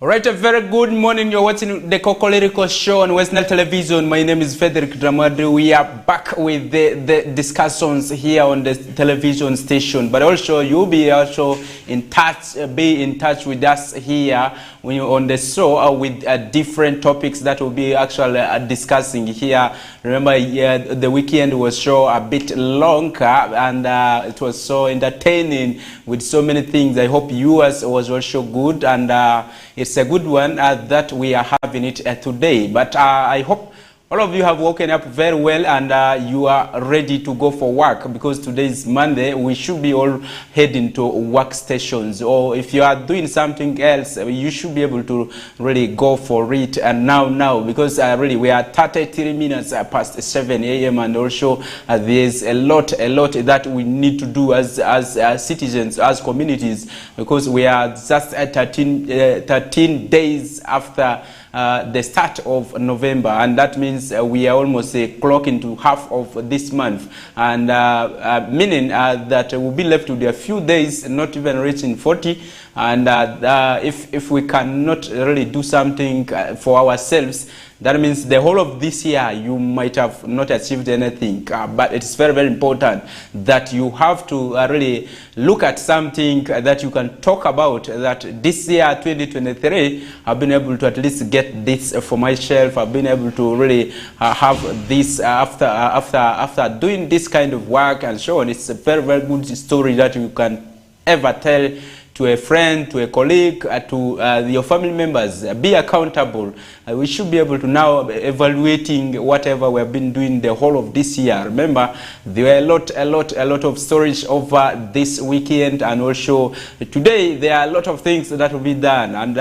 Alright, a very good morning. You're watching the Kokoliriko show on Western Television. My name is Federick Dramadri. We are back with the discussions here on the television station. But also, you'll be also be in touch with us here when you're on the show with different topics that we'll be actually discussing here. Remember, the weekend was so a bit long and it was so entertaining with so many things. I hope yours was also good, and it's a good one that we are having it today. But I hope all of you have woken up very well and you are ready to go for work, because today is Monday. We should be all heading to workstations, or if you are doing something else, you should be able to really go for it. And now, because really we are 33 minutes past 7 a.m. and also there's a lot that we need to do as citizens, as communities, because we are just 13 days after the start of November, and that means we are almost clocking to half of this month, and meaning that we'll be left with a few days, not even reaching 40. And if we cannot really do something for ourselves, that means the whole of this year you might have not achieved anything. But it's very, very important that you have to really look at something that you can talk about, that this year 2023 I've been able to at least get this for myself. I've been able to really have this after doing this kind of work and so on. It's a very, very good story that you can ever tell to a friend, to a colleague, to your family members. Be accountable. We should be able to now evaluating whatever we have been doing the whole of this year. Remember, there were a lot of stories over this weekend, and also today there are a lot of things that will be done. And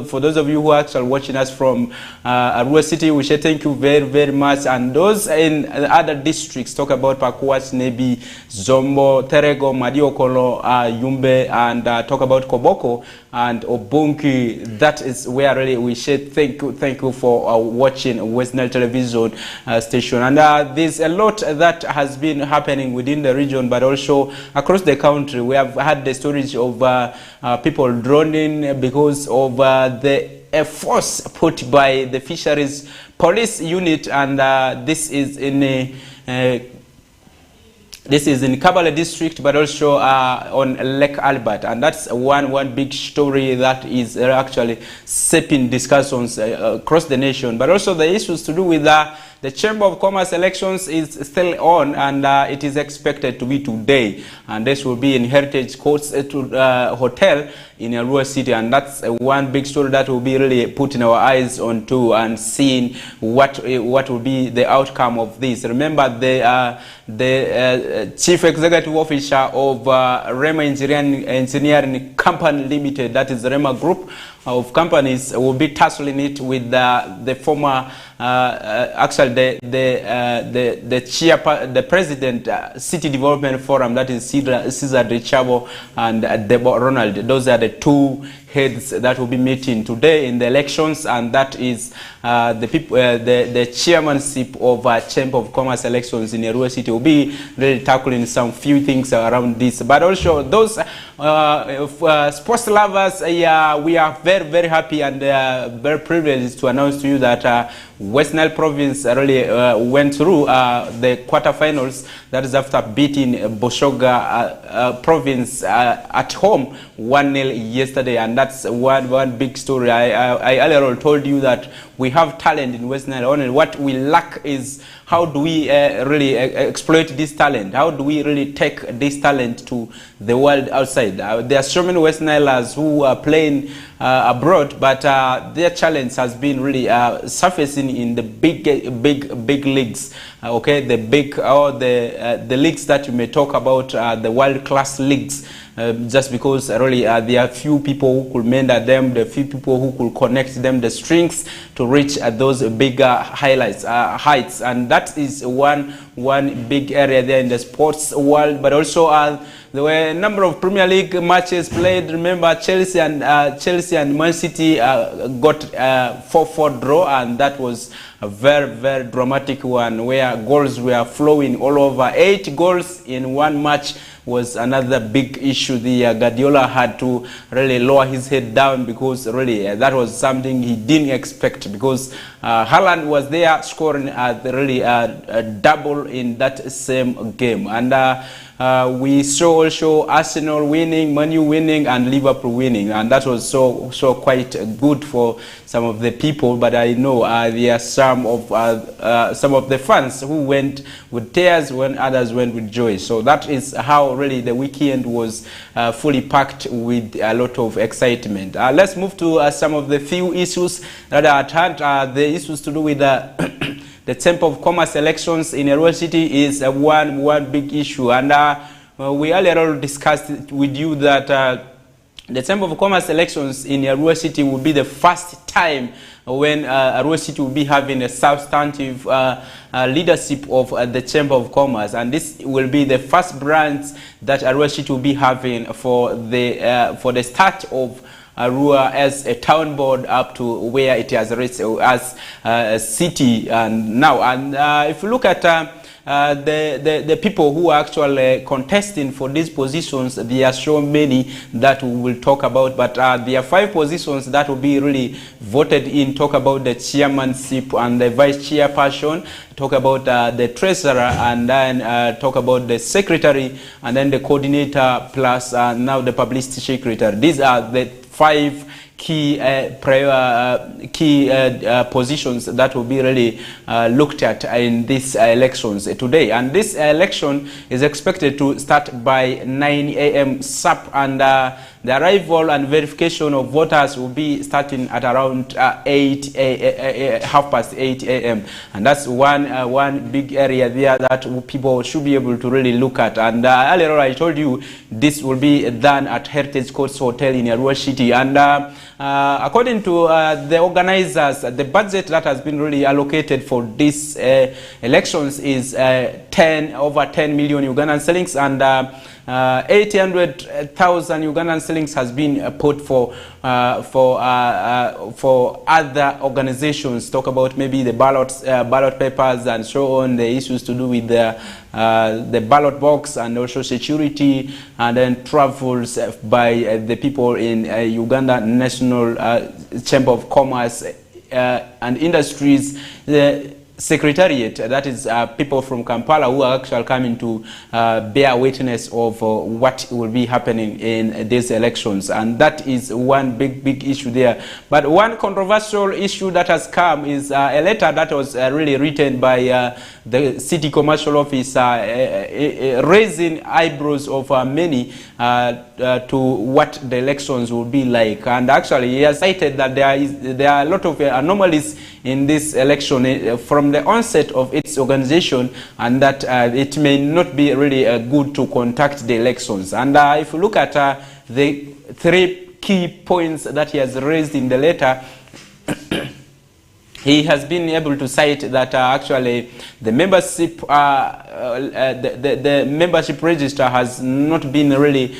for those of you who are actually watching us from Arua City, we say thank you very, very much. And those in other districts, talk about Pakuas, Nebi, Zombo, Terego, Madiokolo, Yumbe, and talk about Koboko and Obunki. That is where really we say thank you for watching Western Television station. And there's a lot that has been happening within the region, but also across the country. We have had the stories of people drowning because of the force put by the fisheries police unit, and this is in Kabale district, but also on Lake Albert, and that's one big story that is actually shaping discussions across the nation. But also the issues to do with the Chamber of Commerce elections is still on, and it is expected to be today. And this will be in Heritage Courts Hotel in Arua City, and that's one big story that will be really putting our eyes onto and seeing what will be the outcome of this. Remember, the Chief Executive Officer of Rema Engineering Company Limited, that is the Rema Group of companies, will be tussling it with the former actually the president City Development Forum, that is Cesar Richavo and Debo Ronald. Those are the two heads that will be meeting today in the elections, and that is the chairmanship of Chamber of Commerce elections in Arua City will be really tackling some few things around this. But also those sports lovers, we are very, very happy and very privileged to announce to you that West Nile province really went through the quarterfinals. That is after beating Boshoga province at home 1-0 yesterday, and that's one big story. I earlier told you that we have talent in West Nile. Only what we lack is how do we really exploit this talent? How do we really take this talent to the world outside? There are so many West Nilers who are playing abroad, but their challenge has been really surfacing in the big leagues. Okay, the big the leagues that you may talk about, the world-class leagues. Just because really there are few people who could mentor them, the few people who could connect them, the strings to reach those bigger heights, and that is one big area there in the sports world. But also there were a number of Premier League matches played. Remember, Chelsea and Man City got 4-4 draw, and that was a very, very dramatic one where goals were flowing all over. 8 goals in one match was another big issue. The Guardiola had to really lower his head down, because really that was something he didn't expect, because Haaland was there scoring really double in that same game. And we saw also Arsenal winning, Man U winning, and Liverpool winning, and that was so quite good for some of the people. But I know there are some of the fans who went with tears when others went with joy. So that is how really the weekend was fully packed with a lot of excitement. Let's move to some of the few issues that are at hand. The issues to do with the Chamber of Commerce elections in Arua City is one big issue, and we earlier discussed with you that the Chamber of Commerce elections in Arua City will be the first time when Arua City will be having a substantive leadership of the Chamber of Commerce, and this will be the first branch that Arua City will be having for the start of Arua as a town board up to where it has reached as a city now. And if you look at the people who are actually contesting for these positions, there are so many that we will talk about, but there are 5 positions that will be really voted in. Talk about the chairmanship and the vice chairperson, talk about the treasurer, and then talk about the secretary, and then the coordinator, plus now the publicity secretary. These are the 5 key positions that will be really looked at in these elections today. And this election is expected to start by 9 a.m. sharp, and the arrival and verification of voters will be starting at around 8 a.m. And that's one big area there that people should be able to really look at. And earlier I told you this will be done at Heritage Coast Hotel in Arua City. And according to the organizers, the budget that has been really allocated for these elections is over 10 million Ugandan shillings, and 800,000 Ugandan shillings has been put for other organizations. Talk about maybe the ballot papers and so on, the issues to do with the ballot box, and also security, and then travels by the people in Uganda National Chamber of Commerce and Industries. Secretariat, that is people from Kampala who are actually coming to bear witness of what will be happening in these elections, and that is one big issue there. But one controversial issue that has come is a letter that was really written by the city commercial officer, raising eyebrows of many to what the elections will be like. And actually he has cited that there are a lot of anomalies in this election from the onset of its organization, and that it may not be really good to conduct the elections. And if you look at the 3 key points that he has raised in the letter, he has been able to cite that actually the membership, the membership register has not been really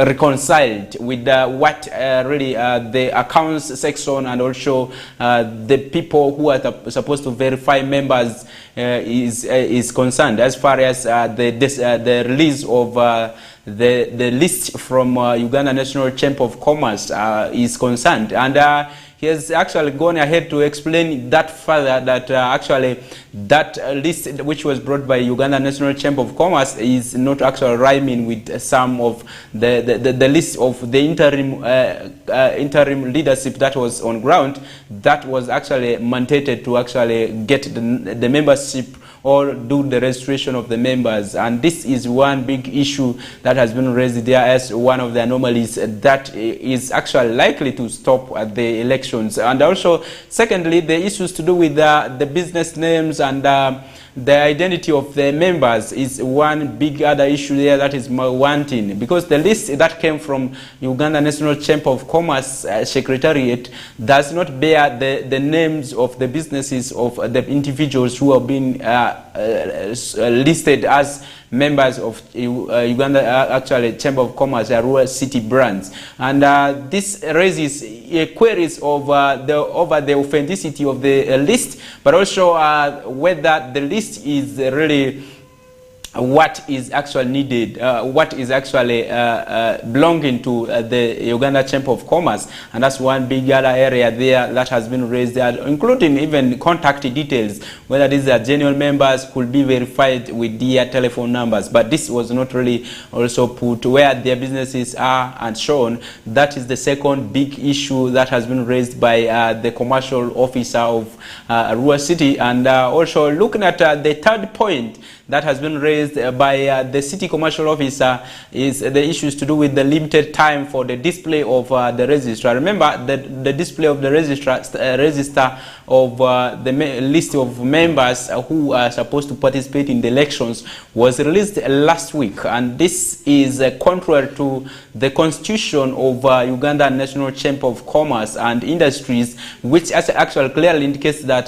reconciled with what really the accounts section, and also the people who are supposed to verify members is concerned, as far as the release of the list from Uganda National Chamber of Commerce is concerned. And he has actually gone ahead to explain that further, that actually that list which was brought by Uganda National Chamber of Commerce is not actually rhyming with some of the list of the interim leadership that was on ground, that was actually mandated to actually get the membership or do the registration of the members. And this is one big issue that has been raised there as one of the anomalies that is actually likely to stop at the elections. And also, secondly, the issues to do with the business names and the identity of the members is one big other issue there that is wanting, because the list that came from Uganda National Chamber of Commerce Secretariat does not bear the names of the businesses of the individuals who have been listed as members of Uganda actually Chamber of Commerce Arua City branch. And this raises queries over the authenticity of the list, but also whether the list is really what is actually needed, what is actually belonging to the Uganda Chamber of Commerce, and that's one big other area there that has been raised there, including even contact details, whether these are genuine members could be verified with their telephone numbers, but this was not really also put where their businesses are and shown. That is the second big issue that has been raised by the commercial officer of Arua City, and also looking at the third point that has been raised by the city commercial officer is the issues to do with the limited time for the display of the register. Remember that the display of the register of the list of members who are supposed to participate in the elections was released last week, and this is contrary to the constitution of Uganda National Chamber of Commerce and Industries, which actually clearly indicates that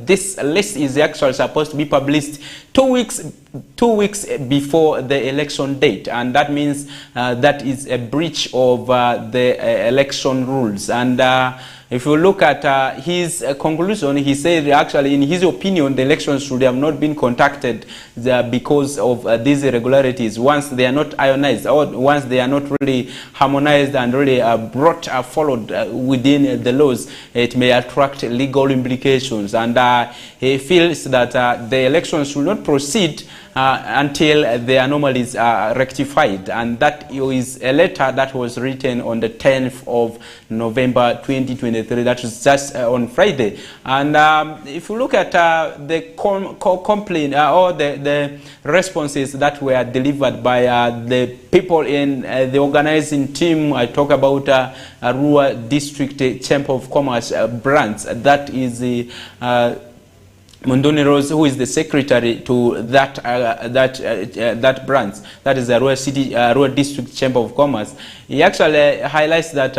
this list is actually supposed to be published 2 weeks before the election date, and that means that is a breach of the election rules. And if you look at his conclusion, he said actually in his opinion the elections should have not been conducted because of these irregularities. Once they are not ionized, or once they are not really harmonized and really followed within the laws, it may attract legal implications. And he feels that the elections should not proceed until the anomalies are rectified, and that is a letter that was written on the 10th of November 2023. That was just on Friday. And if you look at the complaint or the responses that were delivered by the people in the organizing team, I talk about Arua District Chamber of Commerce branch. That is the Mondoni Rose, who is the secretary to that branch, that is the Arua District Chamber of Commerce. He actually highlights that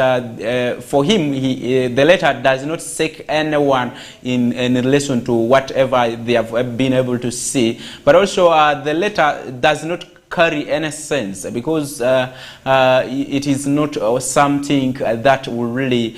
for him, the letter does not seek anyone in relation to whatever they have been able to see, but also the letter does not carry any sense, because it is not something that will really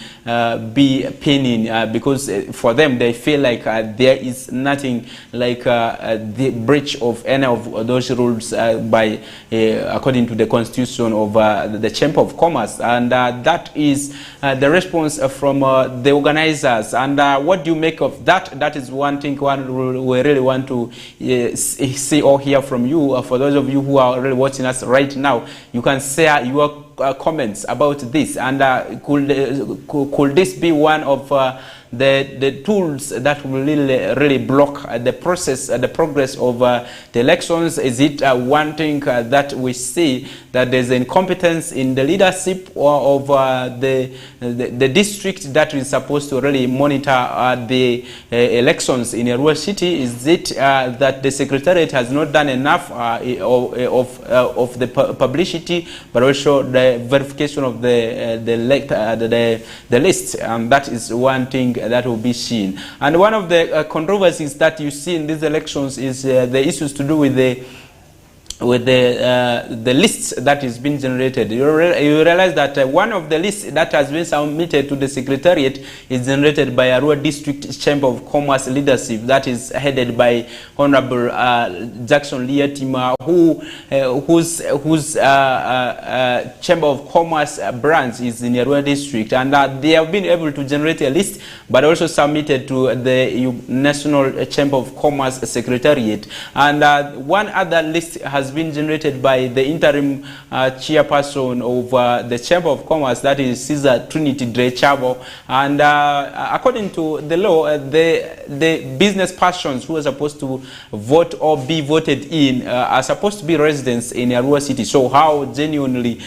be pinning, because for them they feel like there is nothing like the breach of any of those rules by according to the constitution of the Chamber of Commerce. And that is the response from the organizers. And what do you make of that? That is one thing we really want to see or hear from you. For those of you who are really watching us right now, you can share your comments about this, and could this be one of the tools that will really block the process, the progress of the elections? Is it one thing that we see that there's incompetence in the leadership of the district that is supposed to really monitor the elections in Arua City? Is it that the secretariat has not done enough of the publicity, but also the verification of the list? That is one thing that will be seen. And one of the controversies that you see in these elections is the issues to do with the lists that is being generated. You realize that one of the lists that has been submitted to the secretariat is generated by Arua District Chamber of Commerce leadership, that is headed by Honorable Jackson Liatima, whose Chamber of Commerce branch is in Arua District, and they have been able to generate a list, but also submitted to the National Chamber of Commerce Secretariat. And one other list has been generated by the interim chairperson of the Chamber of Commerce, that is Caesar Trinity Drechabo. And according to the law, the business persons who are supposed to vote or be voted in are supposed to be residents in Arua City. So how genuinely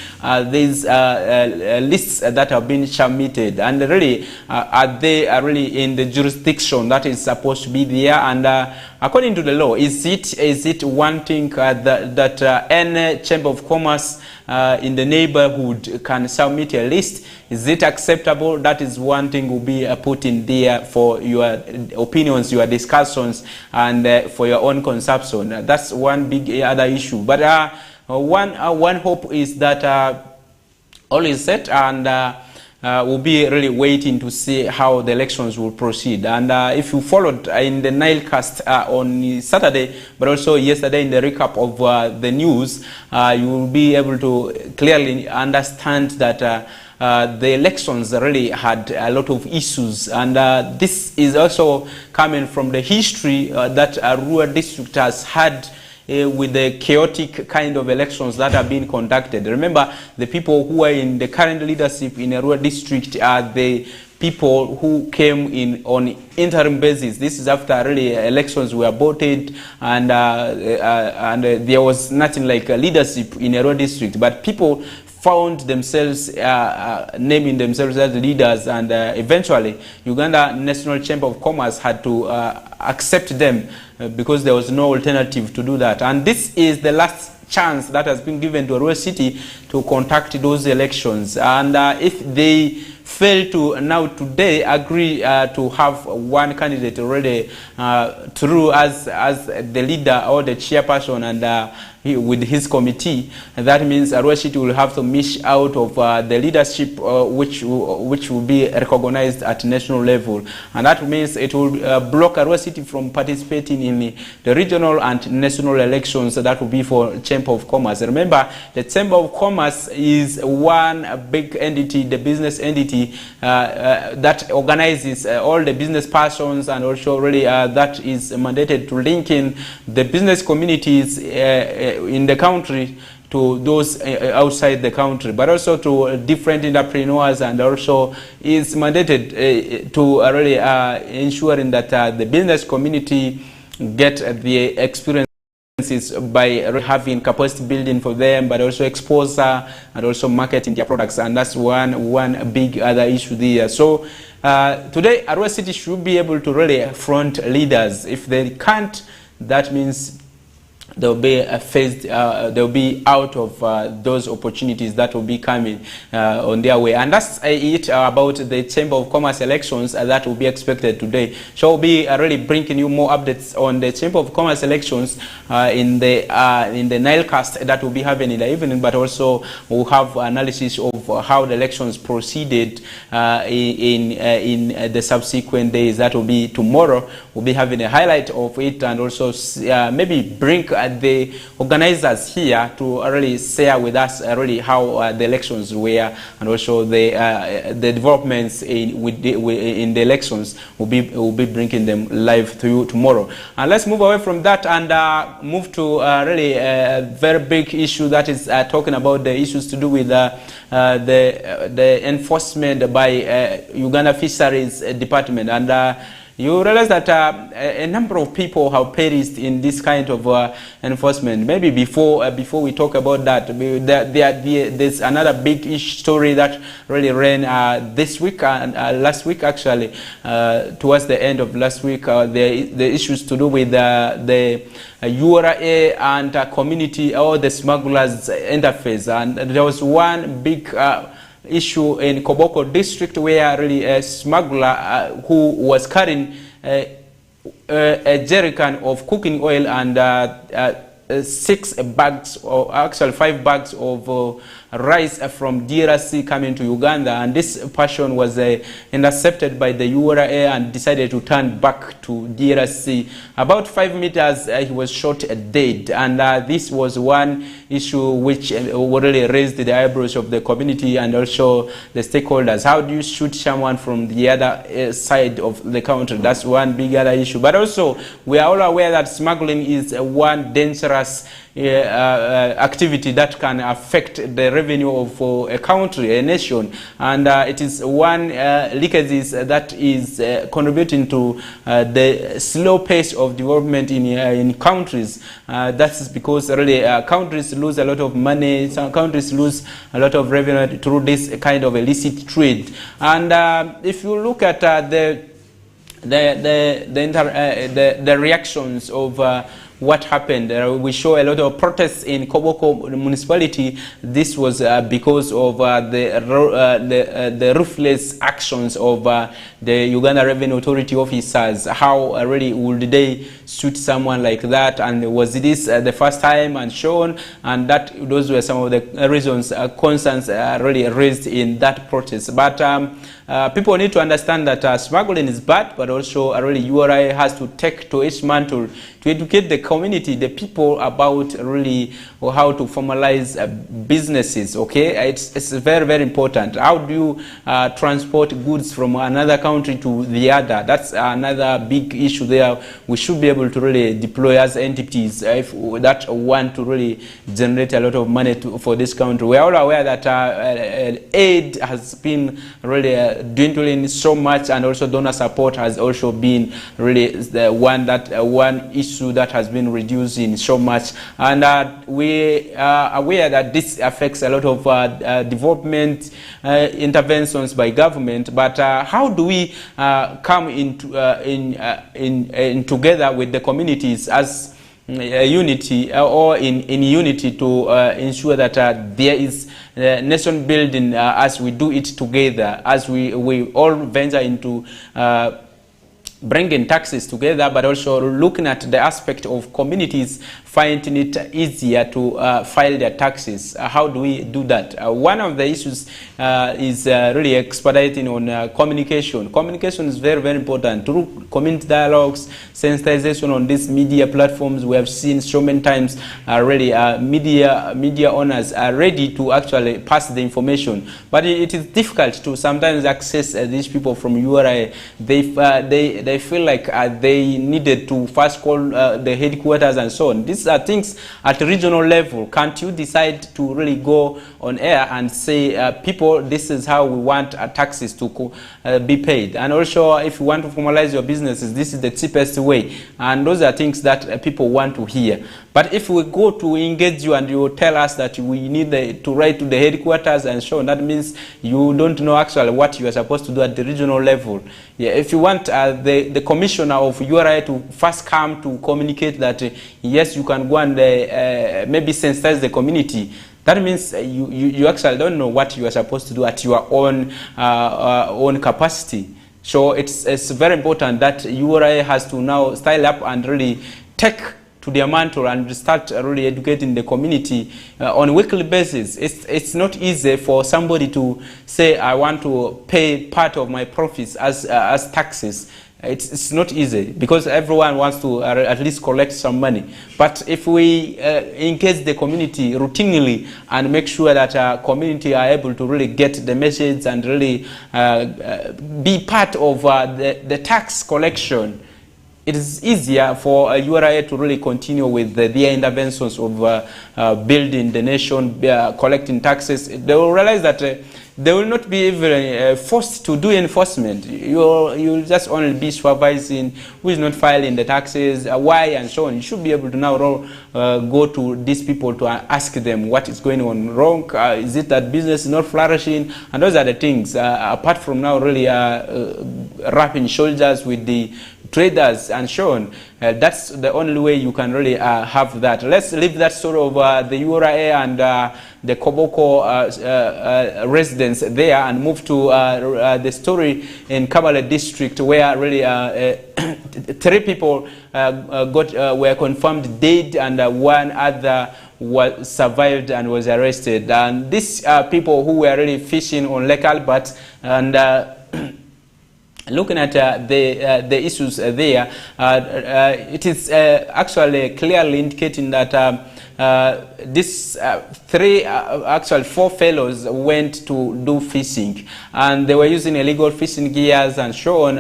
these lists that have been submitted, and really are they really in the jurisdiction that is supposed to be there? And according to the law, is it one thing that any Chamber of Commerce in the neighborhood can submit a list? Is it acceptable? That is one thing will be put in there for your opinions, your discussions, and for your own consumption. That's one big other issue. But one hope is that all is set, and we'll be really waiting to see how the elections will proceed. And if you followed in the Nilecast on Saturday, but also yesterday in the recap of the news, you will be able to clearly understand that the elections really had a lot of issues, and this is also coming from the history that Arua district has had with the chaotic kind of elections that are being conducted. Remember, the people who are in the current leadership in Arua district are the people who came in on interim basis. This is after really elections were voted, and there was nothing like leadership in Arua district, but people found themselves naming themselves as leaders, and eventually Uganda National Chamber of Commerce had to accept them because there was no alternative to do that. And this is the last chance that has been given to Arua City to conduct those elections, and if they fail to now today agree to have one candidate already through as the leader or the chairperson, and with his committee, that means Arua City will have to miss out of the leadership which will be recognized at national level, and that means it will block Arua City from participating in the regional and national elections that will be for Chamber of Commerce. Remember, the Chamber of Commerce is one big entity, the business entity that organizes all the business persons, and also really that is mandated to link in the business communities in the country to those outside the country, but also to different entrepreneurs, and also is mandated to really ensuring that the business community get the experience by having capacity building for them, but also exposure and also marketing their products, and that's one big other issue there. So today Arua City should be able to really front leaders. If they can't, that means they'll be phased, they'll be out of those opportunities that will be coming on their way. And that's it about the Chamber of Commerce elections that will be expected today. So we'll be really bringing you more updates on the Chamber of Commerce elections in the Nilecast that will be having in the evening, but also we'll have analysis of how the elections proceeded in the subsequent days. That will be tomorrow. We'll be having a highlight of it, and also maybe bring the organizers here to really share with us really how the elections were, and also the developments in the elections. We'll be bringing them live to you tomorrow. And let's move away from that and move to really a very big issue that is talking about the issues to do with the enforcement by Uganda Fisheries Department. And you realize that a number of people have perished in this kind of enforcement. Maybe before we talk about that, there's another big story that really ran this week and last week, actually, towards the end of last week. The issues to do with the URA and community or the smugglers interface, and there was one big issue in Koboko district where really a smuggler who was carrying a jerrycan of cooking oil and 6 bags, or actually 5 bags of rice from DRC coming to Uganda, and this person was intercepted by the URA and decided to turn back to DRC. About 5 meters, he was shot dead, and this was one issue which really raised the eyebrows of the community and also the stakeholders. How do you shoot someone from the other side of the country? That's one big other issue. But also, we are all aware that smuggling is one dangerous activity that can affect the revenue of a country, a nation, and it is one leakages that is contributing to the slow pace of development in countries. That is because really countries lose a lot of money, some countries lose a lot of revenue through this kind of illicit trade. And if you look at the reactions of what happened, we show a lot of protests in Koboko municipality. This was because of the ruthless actions of the Uganda Revenue Authority officers. How really would they suit someone like that, and was this the first time, and so on. And that those were some of the reasons, concerns really raised in that protest. But people need to understand that smuggling is bad, but also really URI has to take to its mantle to educate the community, the people, about really how to formalize businesses. Okay, it's very, very important. How do you transport goods from another country to the other? That's another big issue there. We should be able to really deploy as entities if that want to really generate a lot of money for this country. We are all aware that aid has been really dwindling so much, and also donor support has also been really the one issue that has been reducing so much. And we are aware that this affects a lot of development interventions by government. But how do we come in together with the communities as unity, or in unity, to ensure that there is nation building as we do it together, as we all venture into bringing taxes together, but also looking at the aspect of communities finding it easier to file their taxes. How do we do that? One of the issues is really expediting on communication. Communication is very, very important. Through community dialogues, sensitization on these media platforms, we have seen so many times really media owners are ready to actually pass the information, but it is difficult to sometimes access these people from URI. They feel like they needed to first call the headquarters and so on. These are things at a regional level. Can't you decide to really go on air and say, people, this is how we want taxes to be paid? And also, if you want to formalize your businesses, this is the cheapest way. And those are things that people want to hear. But if we go to engage you and you tell us that we need to write to the headquarters and so on, that means you don't know actually what you are supposed to do at the regional level. Yeah, if you want the commissioner of URI to first come to communicate that yes, you can go and maybe sensitize the community, that means you actually don't know what you are supposed to do at your own capacity. So it's very important that URI has to now style up and really take to their mantle and start really educating the community on a weekly basis. It's not easy for somebody to say, I want to pay part of my profits as taxes. It's not easy because everyone wants to at least collect some money. But if we engage the community routinely and make sure that our community are able to really get the message and really be part of the tax collection, it is easier for URI to really continue with their interventions of building the nation, collecting taxes. They will realize that they will not be even forced to do enforcement. You'll just only be supervising who is not filing the taxes, why, and so on. You should be able to now go to these people to ask them what is going on wrong. Is it that business is not flourishing? And those are the things. Apart from now really wrapping shoulders with the traders and so on. That's the only way you can really have that. Let's leave that story of the URA and the Koboko residents there and move to the story in Kabale district, where really 3 people were confirmed dead and one other was survived and was arrested. And these people who were really fishing on Lake Albert and looking at the issues there, it is actually clearly indicating that these 4 fellows went to do fishing, and they were using illegal fishing gears and so on.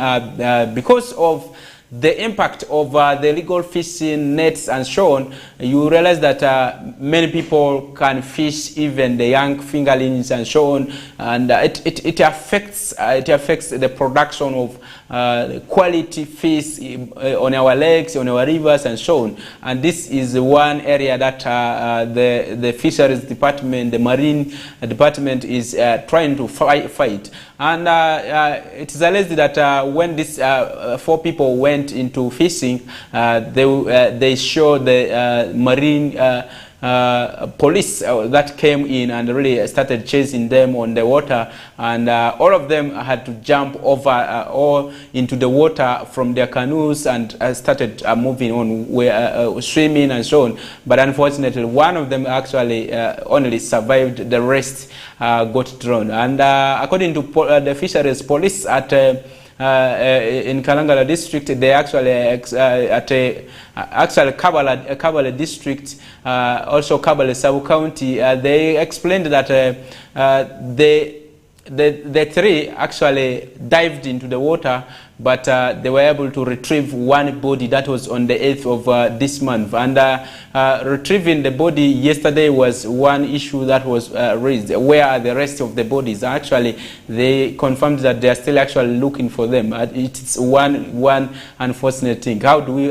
Because of the impact of the illegal fishing nets and so on, you realize that many people can fish even the young fingerlings and so on, and it affects the production of quality fish on our lakes, on our rivers and so on. And this is one area that the fisheries department, the marine department is trying to fight. And it is alleged that when these 4 people went into fishing, they show the marine police that came in and really started chasing them on the water, and all of them had to jump over or into the water from their canoes and started moving on, swimming and so on. But unfortunately, one of them actually only survived. The rest got drowned. And according to the fisheries police at in Kalangala district, they actually actually Kabale district, also Kabale sub-county, they explained that the three actually dived into the water, but they were able to retrieve one body that was on the 8th of this month. And retrieving the body yesterday was one issue that was raised. Where are the rest of the bodies? Actually, they confirmed that they are still actually looking for them. It's one unfortunate thing. How do we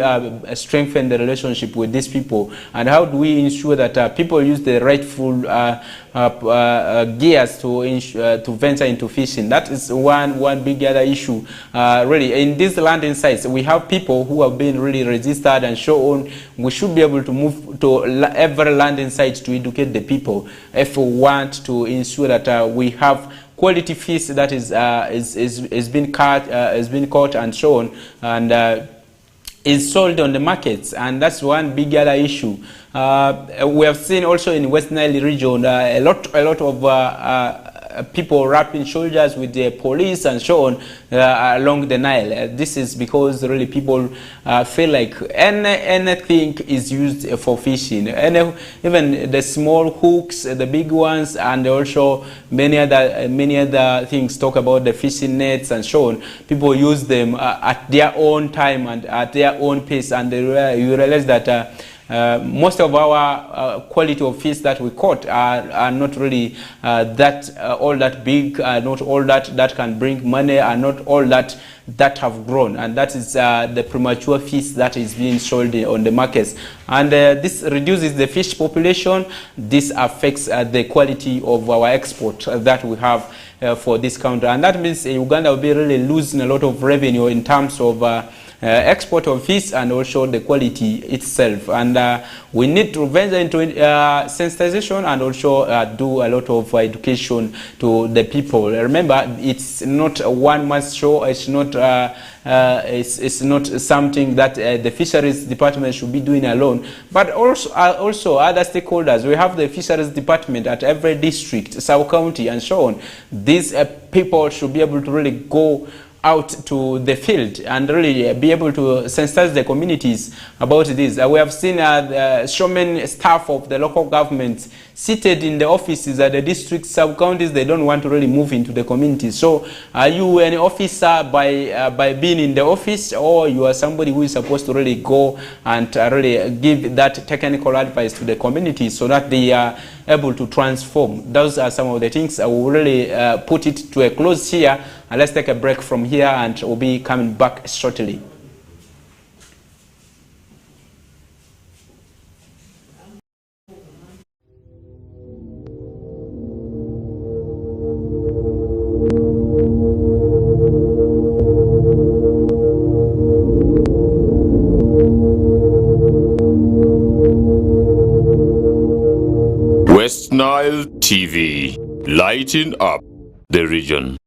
strengthen the relationship with these people? And how do we ensure that people use the rightful gears to venture into fishing? That is one big other issue. Really, in these landing sites, we have people who have been really registered and shown. We should be able to move to every landing site to educate the people if we want to ensure that we have quality fish that is being caught and shown and is sold on the markets. And that's one big other issue. We have seen also in West Nile region a lot of people wrapping shoulders with the police and so on along the Nile. This is because really people feel like anything is used for fishing, and even the small hooks, the big ones, and also many other things talk about the fishing nets and so on. People use them at their own time and at their own pace, and you realize that most of our quality of fish that we caught are not really all that big, not all that can bring money, and not all that have grown, and that is the premature fish that is being sold on the markets. And this reduces the fish population. This affects the quality of our export that we have for this country, and that means Uganda will be really losing a lot of revenue in terms of export of fish and also the quality itself. And we need to venture into sensitization and also do a lot of education to the people. Remember, it's not a one-man show. It's not it's not something that the fisheries department should be doing alone, but also other stakeholders. We have the fisheries department at every district, sub-county, and so on. These people should be able to really go out to the field and really be able to sensitize the communities about this. We have seen so many staff of the local government seated in the offices at the district sub-counties. They don't want to really move into the communities. So are you an officer by being in the office, or you are somebody who is supposed to really go and really give that technical advice to the communities so that they are able to transform? Those are some of the things. I will really put it to a close here, and let's take a break from here, and we'll be coming back shortly. West Nile TV, lighting up the region.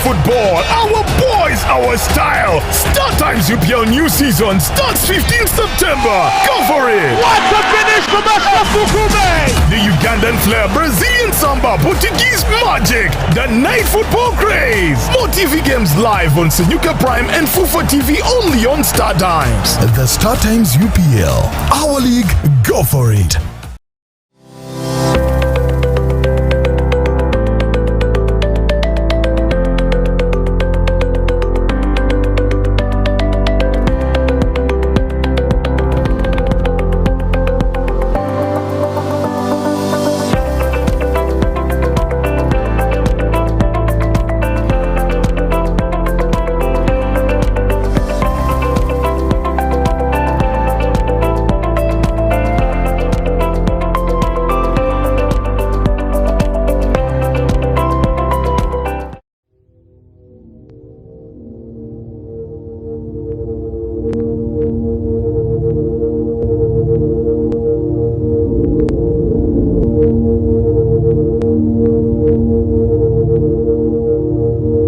Football, our boys our style. Star Times UPL new season starts 15th September. Go for it. What a finish from Ashraf Bukume! The Ugandan flair, Brazilian samba, Portuguese magic, the night football craze. More TV games live on Senyuka Prime and Fufa TV only on Star Times. The Star Times UPL. Our league, go for it.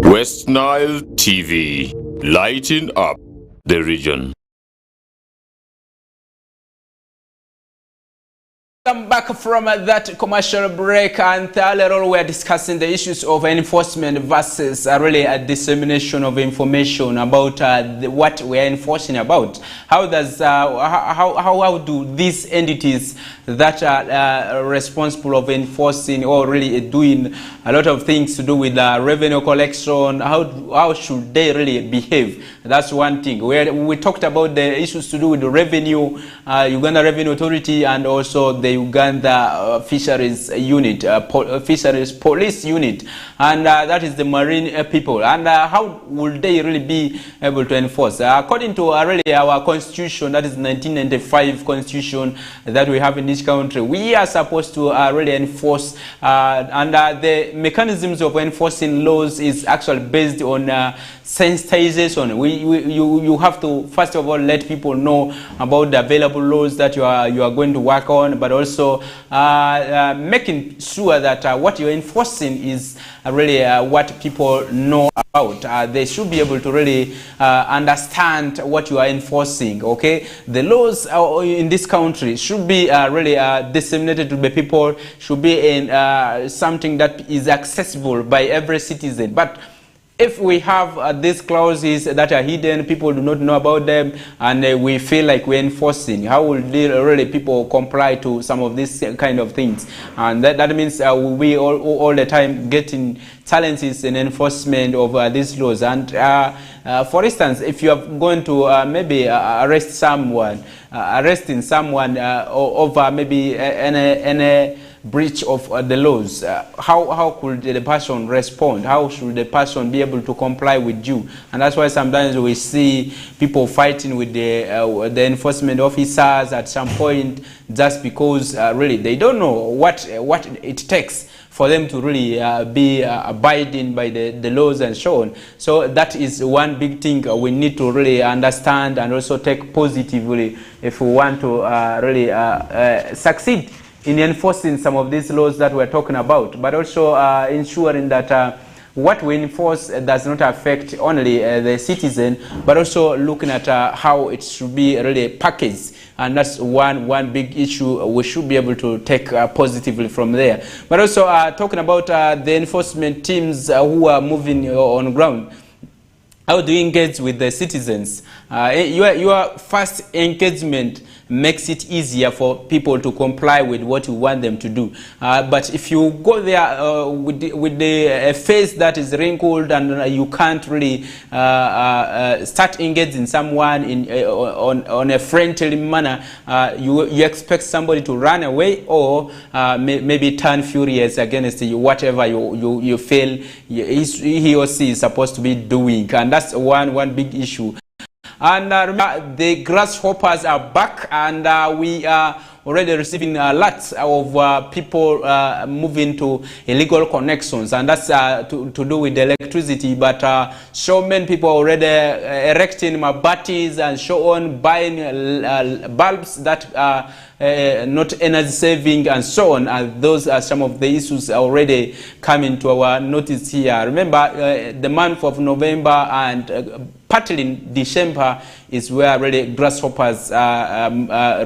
West Nile TV, lighting up the region. Come back from that commercial break, and earlier on we are discussing the issues of enforcement versus really a dissemination of information about what we are enforcing about. How does how do these entities that are responsible of enforcing or really doing a lot of things to do with revenue collection, how should they really behave? That's one thing. We talked about the issues to do with the revenue, Uganda Revenue Authority, and also the Uganda Fisheries Unit, Fisheries Police Unit, and that is the marine people. And how will they really be able to enforce? According to really our constitution, that is 1995 constitution that we have in this country, we are supposed to really enforce, and the mechanisms of enforcing laws is actually based on sensitization. You have to first of all let people know about the available laws that you are going to work on, but also making sure that what you're enforcing is really what people know about. They should be able to really understand what you are enforcing. Okay, the laws in this country should be really disseminated to the people, should be in something that is accessible by every citizen. But if we have these clauses that are hidden, people do not know about them, and we feel like we're enforcing, how will really people comply to some of these kind of things? And that means we all the time getting challenges in enforcement of these laws. And for instance, if you are going to maybe arresting someone over maybe any breach of the laws, how could the person respond? How should the person be able to comply with you? And that's why sometimes we see people fighting with the enforcement officers at some point, just because really they don't know what it takes for them to really be abiding by the laws and so on. So that is one big thing we need to really understand and also take positively if we want to really succeed in enforcing some of these laws that we're talking about, but also ensuring that what we enforce does not affect only the citizen, but also looking at how it should be really packaged. And that's one big issue we should be able to take positively from there. But also talking about the enforcement teams who are moving on ground. How do you engage with the citizens? Your first engagement makes it easier for people to comply with what you want them to do. But if you go there with the face that is wrinkled and you can't really start engaging someone on a friendly manner, you expect somebody to run away or maybe turn furious against you, whatever you feel he or she is supposed to be doing. And that's one big issue. And the grasshoppers are back, and we are already receiving lots of people moving to illegal connections, and that's to do with electricity. But so many people are already erecting mabatis and so on, buying bulbs that not energy saving and so on. Those are some of the issues already coming to our notice here. Remember, the month of November and partly in December is where really grasshoppers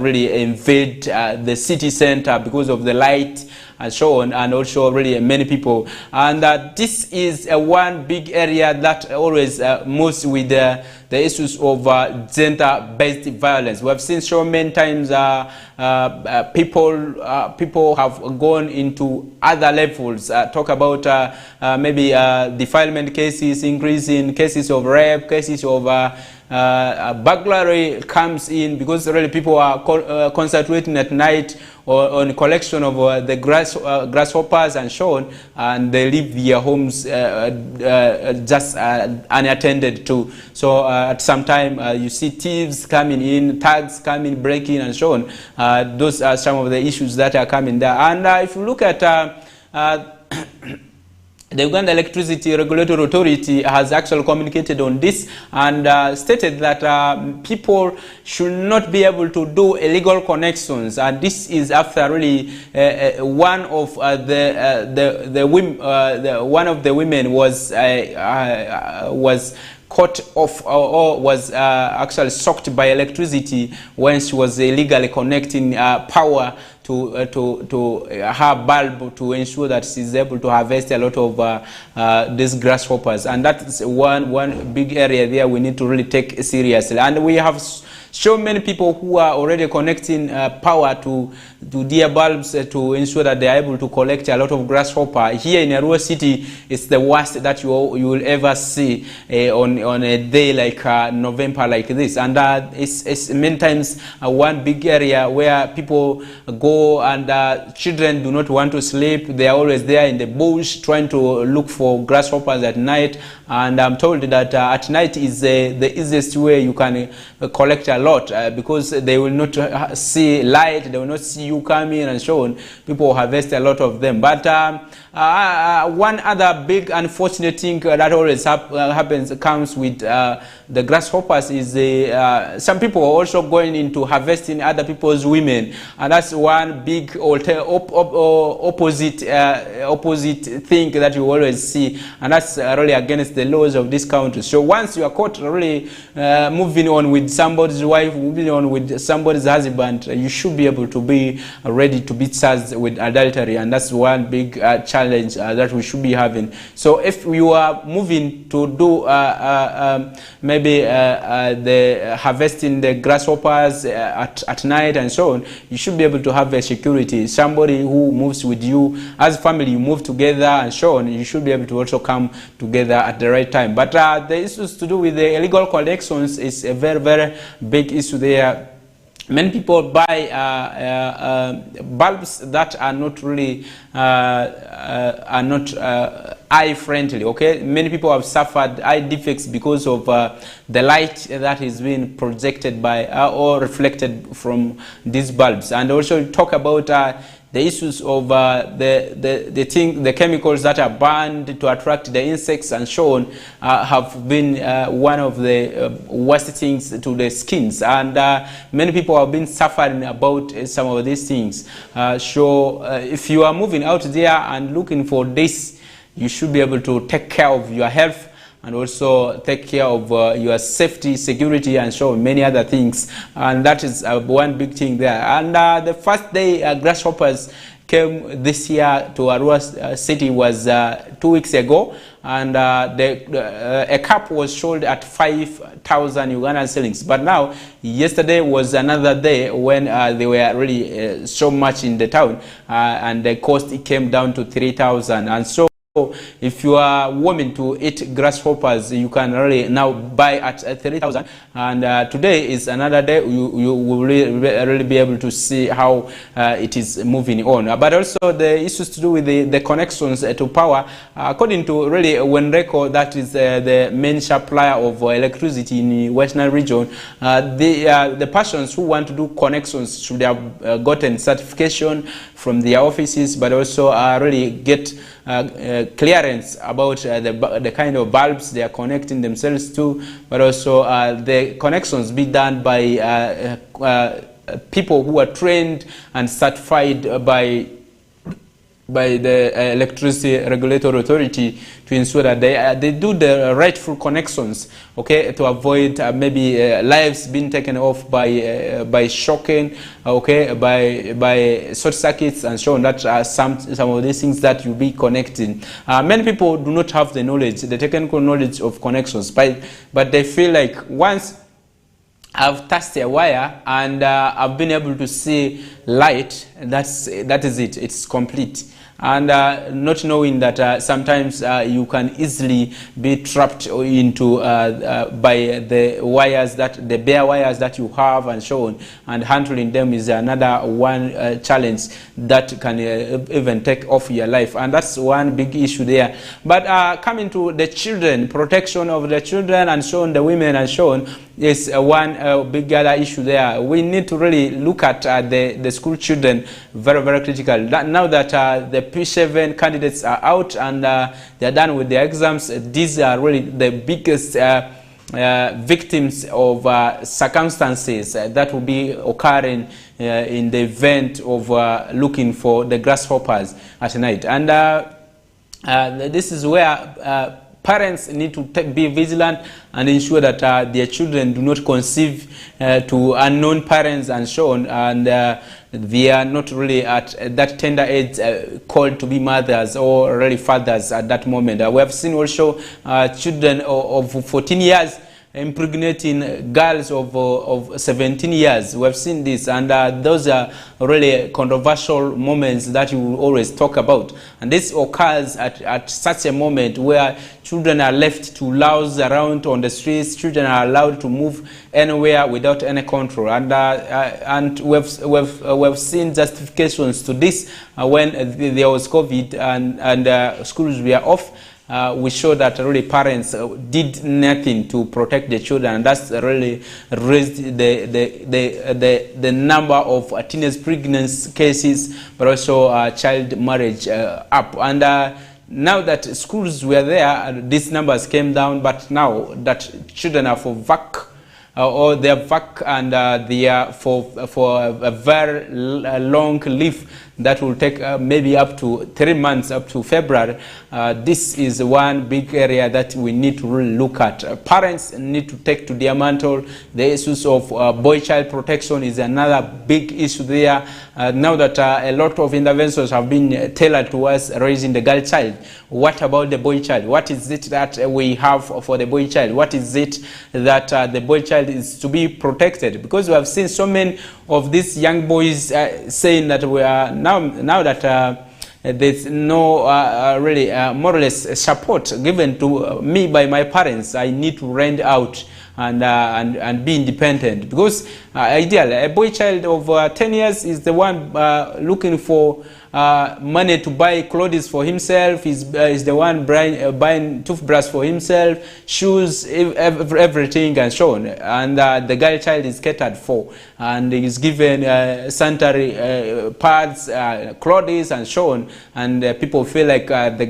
really invade the city center because of the light and so on, and also really many people. And this is one big area that always moves with the issues of gender-based violence. We have seen so many times people have gone into other levels. Talk about maybe defilement cases, increasing cases of rape, cases of burglary comes in because really people are concentrating at night on collection of the grasshoppers and so on, and they leave their homes just unattended to. So at some time you see thieves coming in, thugs coming, breaking and so on. Those are some of the issues that are coming there. And if you look at the Uganda Electricity Regulatory Authority has actually communicated on this and stated that people should not be able to do illegal connections, and this is after really one of the women was caught off or was actually shocked by electricity when she was illegally connecting power to her bulb to ensure that she's able to harvest a lot of these grasshoppers. And that is one big area there we need to really take seriously. And we have so many people who are already connecting power to their bulbs to ensure that they are able to collect a lot of grasshopper. Here in Arua City, it's the worst that you will ever see on a day like November like this. And it's many times one big area where people go and children do not want to sleep. They are always there in the bush trying to look for grasshoppers at night. And I'm told that at night is the easiest way you can collect a lot because they will not see light, they will not see you coming and so on. People harvest a lot of them. But one other big unfortunate thing that always comes with the grasshoppers is some people are also going into harvesting other people's women, and that's one big opposite thing that you always see, and that's really against the laws of this country. So once you are caught really moving on with somebody's wife, moving on with somebody's husband, you should be able to be ready to be charged with adultery, and that's one big challenge that we should be having. So if you are moving to do maybe the harvesting the grasshoppers at night and so on, you should be able to have a security, somebody who moves with you as family, you move together and so on. You should be able to also come together at the right time. But the issues to do with the illegal collections is a very, very big issue there. Many people buy bulbs that are not really eye friendly. Okay, many people have suffered eye defects because of the light that is being projected by or reflected from these bulbs. And also talk about the issues of the chemicals that are banned to attract the insects and so on have been one of the worst things to the skins, and many people have been suffering about some of these things. So if you are moving out there and looking for this, you should be able to take care of your health and also take care of your safety, security, and so many other things. And that is one big thing there. And the first day grasshoppers came this year to Arua City was 2 weeks ago, and a cup was sold at 5,000 Ugandan shillings. But now, yesterday was another day when they were really so much in the town, and the cost came down to 3,000. And so if you are wanting to eat grasshoppers, you can really now buy at 3,000. And today is another day. You will really be able to see how it is moving on. But also the issues to do with the connections to power. According to really Wenreko, that is the main supplier of electricity in the Western region, the persons who want to do connections should have gotten certification from their offices, but also really get clearance about the kind of bulbs they are connecting themselves to, but also the connections be done by people who are trained and certified by the Electricity Regulatory Authority to ensure that they do the rightful connections, okay, to avoid maybe lives being taken off by shocking, okay, by short circuits and so on. That are some of these things that you'll be connecting. Many people do not have the knowledge, the technical knowledge of connections, but they feel like once I've touched a wire and I've been able to see light, that is it, it's complete. And not knowing that sometimes you can easily be trapped into by the wires, the bare wires that you have and so on, and handling them is another one challenge that can even take off your life, and that's one big issue there. But coming to the children, protection of the children and so on, the women and so on, is one big other issue there. We need to really look at the school children very, very critical. Now that the P7 candidates are out and they're done with their exams, these are really the biggest victims of circumstances that will be occurring in the event of looking for the grasshoppers at night. And this is where parents need to be vigilant and ensure that their children do not conceive to unknown parents and so on, and they are not really at that tender age called to be mothers or really fathers at that moment. We have seen also children of 14 years impregnating girls of 17 years. We have seen this, and those are really controversial moments that you will always talk about. And this occurs at such a moment where children are left to louse around on the streets. Children are allowed to move anywhere without any control. And we've seen justifications to this when there was COVID and schools were off. We show that really parents did nothing to protect the children, and that's really raised the number of teenage pregnancy cases, but also child marriage up. And now that schools were there, these numbers came down, but now that children are for vac, or they are vac, and they are for a very long leave that will take maybe up to 3 months, up to February. This is one big area that we need to really look at. Parents need to take to their mantle. The issues of boy-child protection is another big issue there. Now that a lot of interventions have been tailored towards raising the girl child, what about the boy child? What is it that we have for the boy child? What is it that the boy child is to be protected? Because we have seen so many of these young boys saying that we are now that there's no really more or less support given to me by my parents, I need to rent out and be independent. Because ideally, a boy child of 10 years is the one looking for money to buy clothes for himself, is the one buying toothbrush for himself, shoes, everything and so on. And the girl child is catered for and is given sanitary pads, clothes and so on. And people feel like the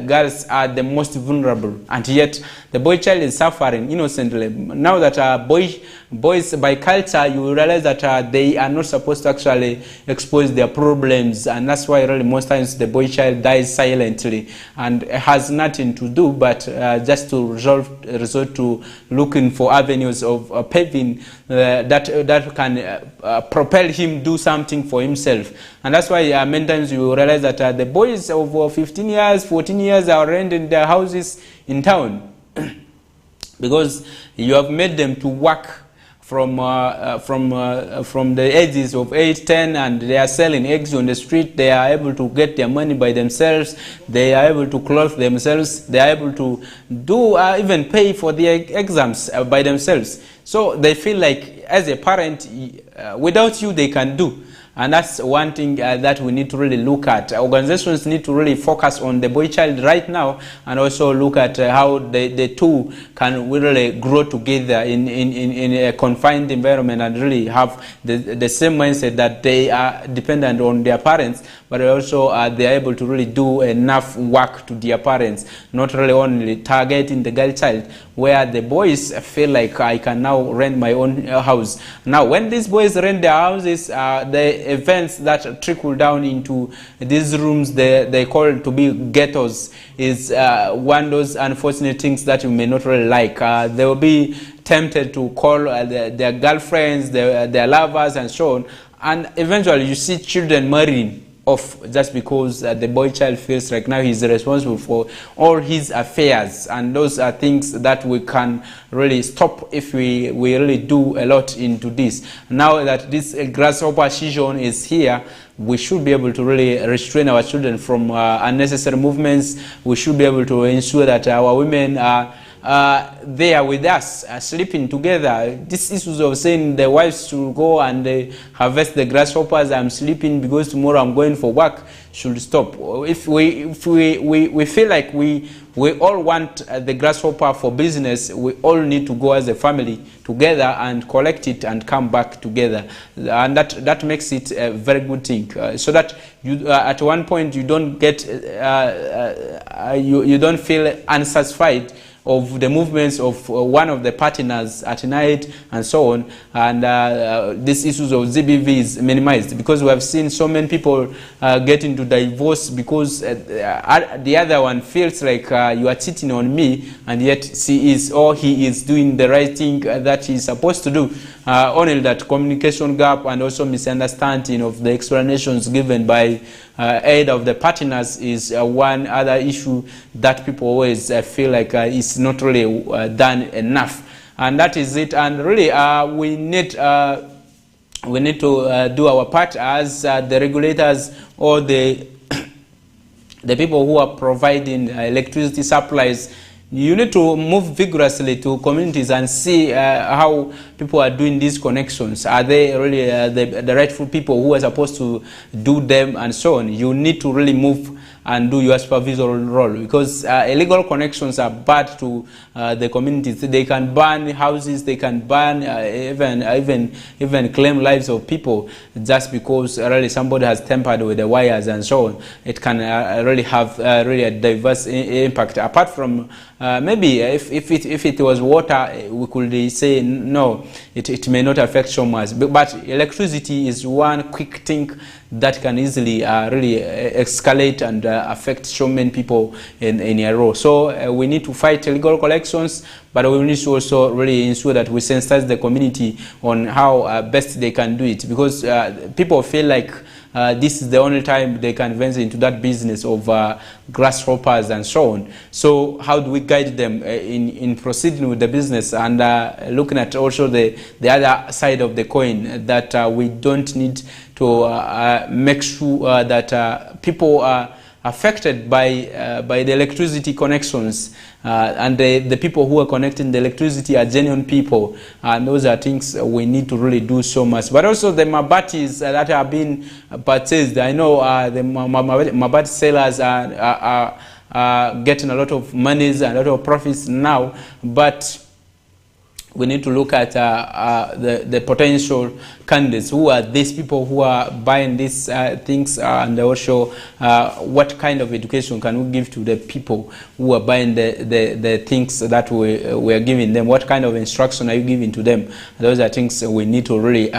girls are the most vulnerable, and yet the boy child is suffering innocently. Now that boys by culture, you realize that they are not supposed to actually expose their problems, and that's why really most times the boy child dies silently and has nothing to do but just to resort to looking for avenues of paving that can propel him do something for himself. And that's why many times you realize that the boys of 15 years, 14 years are renting their houses in town because you have made them to work from the ages of 8, 10, and they are selling eggs on the street. They are able to get their money by themselves. They are able to clothe themselves. They are able to do even pay for their exams by themselves. So they feel like, as a parent, without you they can do. And that's one thing that we need to really look at. Organizations need to really focus on the boy child right now, and also look at how the two can really grow together in a confined environment, and really have the same mindset that they are dependent on their parents, but also they are able to really do enough work to their parents, not really only targeting the girl child, where the boys feel like I can now rent my own house. Now, when these boys rent their houses, the events that trickle down into these rooms, they call to be ghettos, is one of those unfortunate things that you may not really like. They will be tempted to call their girlfriends, their lovers, and so on. And eventually you see children marrying off just because the boy child feels like now he's responsible for all his affairs. And those are things that we can really stop if we really do a lot into this. Now that this grasshopper season is here, we should be able to really restrain our children from unnecessary movements. We should be able to ensure that our women are there with us, sleeping together. This issues of saying the wives should go and harvest the grasshoppers, I'm sleeping because tomorrow I'm going for work, should stop. If we feel like we all want the grasshopper for business, we all need to go as a family together and collect it and come back together, and that makes it a very good thing, so that you at one point you don't get you don't feel unsatisfied of the movements of one of the partners at night and so on, and these issues of ZBV is minimized, because we have seen so many people get into divorce because the other one feels like you are cheating on me, and yet she is or he is doing the right thing that he is supposed to do. Only that communication gap and also misunderstanding of the explanations given by aid of the partners is one other issue that people always feel like is not really done enough, and that is it. And really we need to do our part as the regulators or the people who are providing electricity supplies. You need to move vigorously to communities and see how people are doing these connections. Are they really the rightful people who are supposed to do them, and so on. You need to really move and do your supervisory role, because illegal connections are bad to the communities. They can burn houses, they can burn even claim lives of people just because really somebody has tampered with the wires and so on. It can really have really a diverse impact. Apart from maybe if it was water, we could say no, it may not affect so much. But electricity is one quick thing that can easily really escalate and affect so many people in a row. So we need to fight illegal collections, but we need to also really ensure that we sensitize the community on how best they can do it, because people feel like this is the only time they can venture into that business of grasshoppers and so on. So how do we guide them in proceeding with the business, and looking at also the other side of the coin, that we don't need to make sure that people are affected by the electricity connections, and the people who are connecting the electricity are genuine people, and those are things we need to really do so much. But also the mabatis that have been purchased, I know the mabati sellers are getting a lot of monies and a lot of profits now, but we need to look at the potential candidates. Who are these people who are buying these things, and also what kind of education can we give to the people who are buying the things that we are giving them? What kind of instruction are you giving to them? Those are things we need to really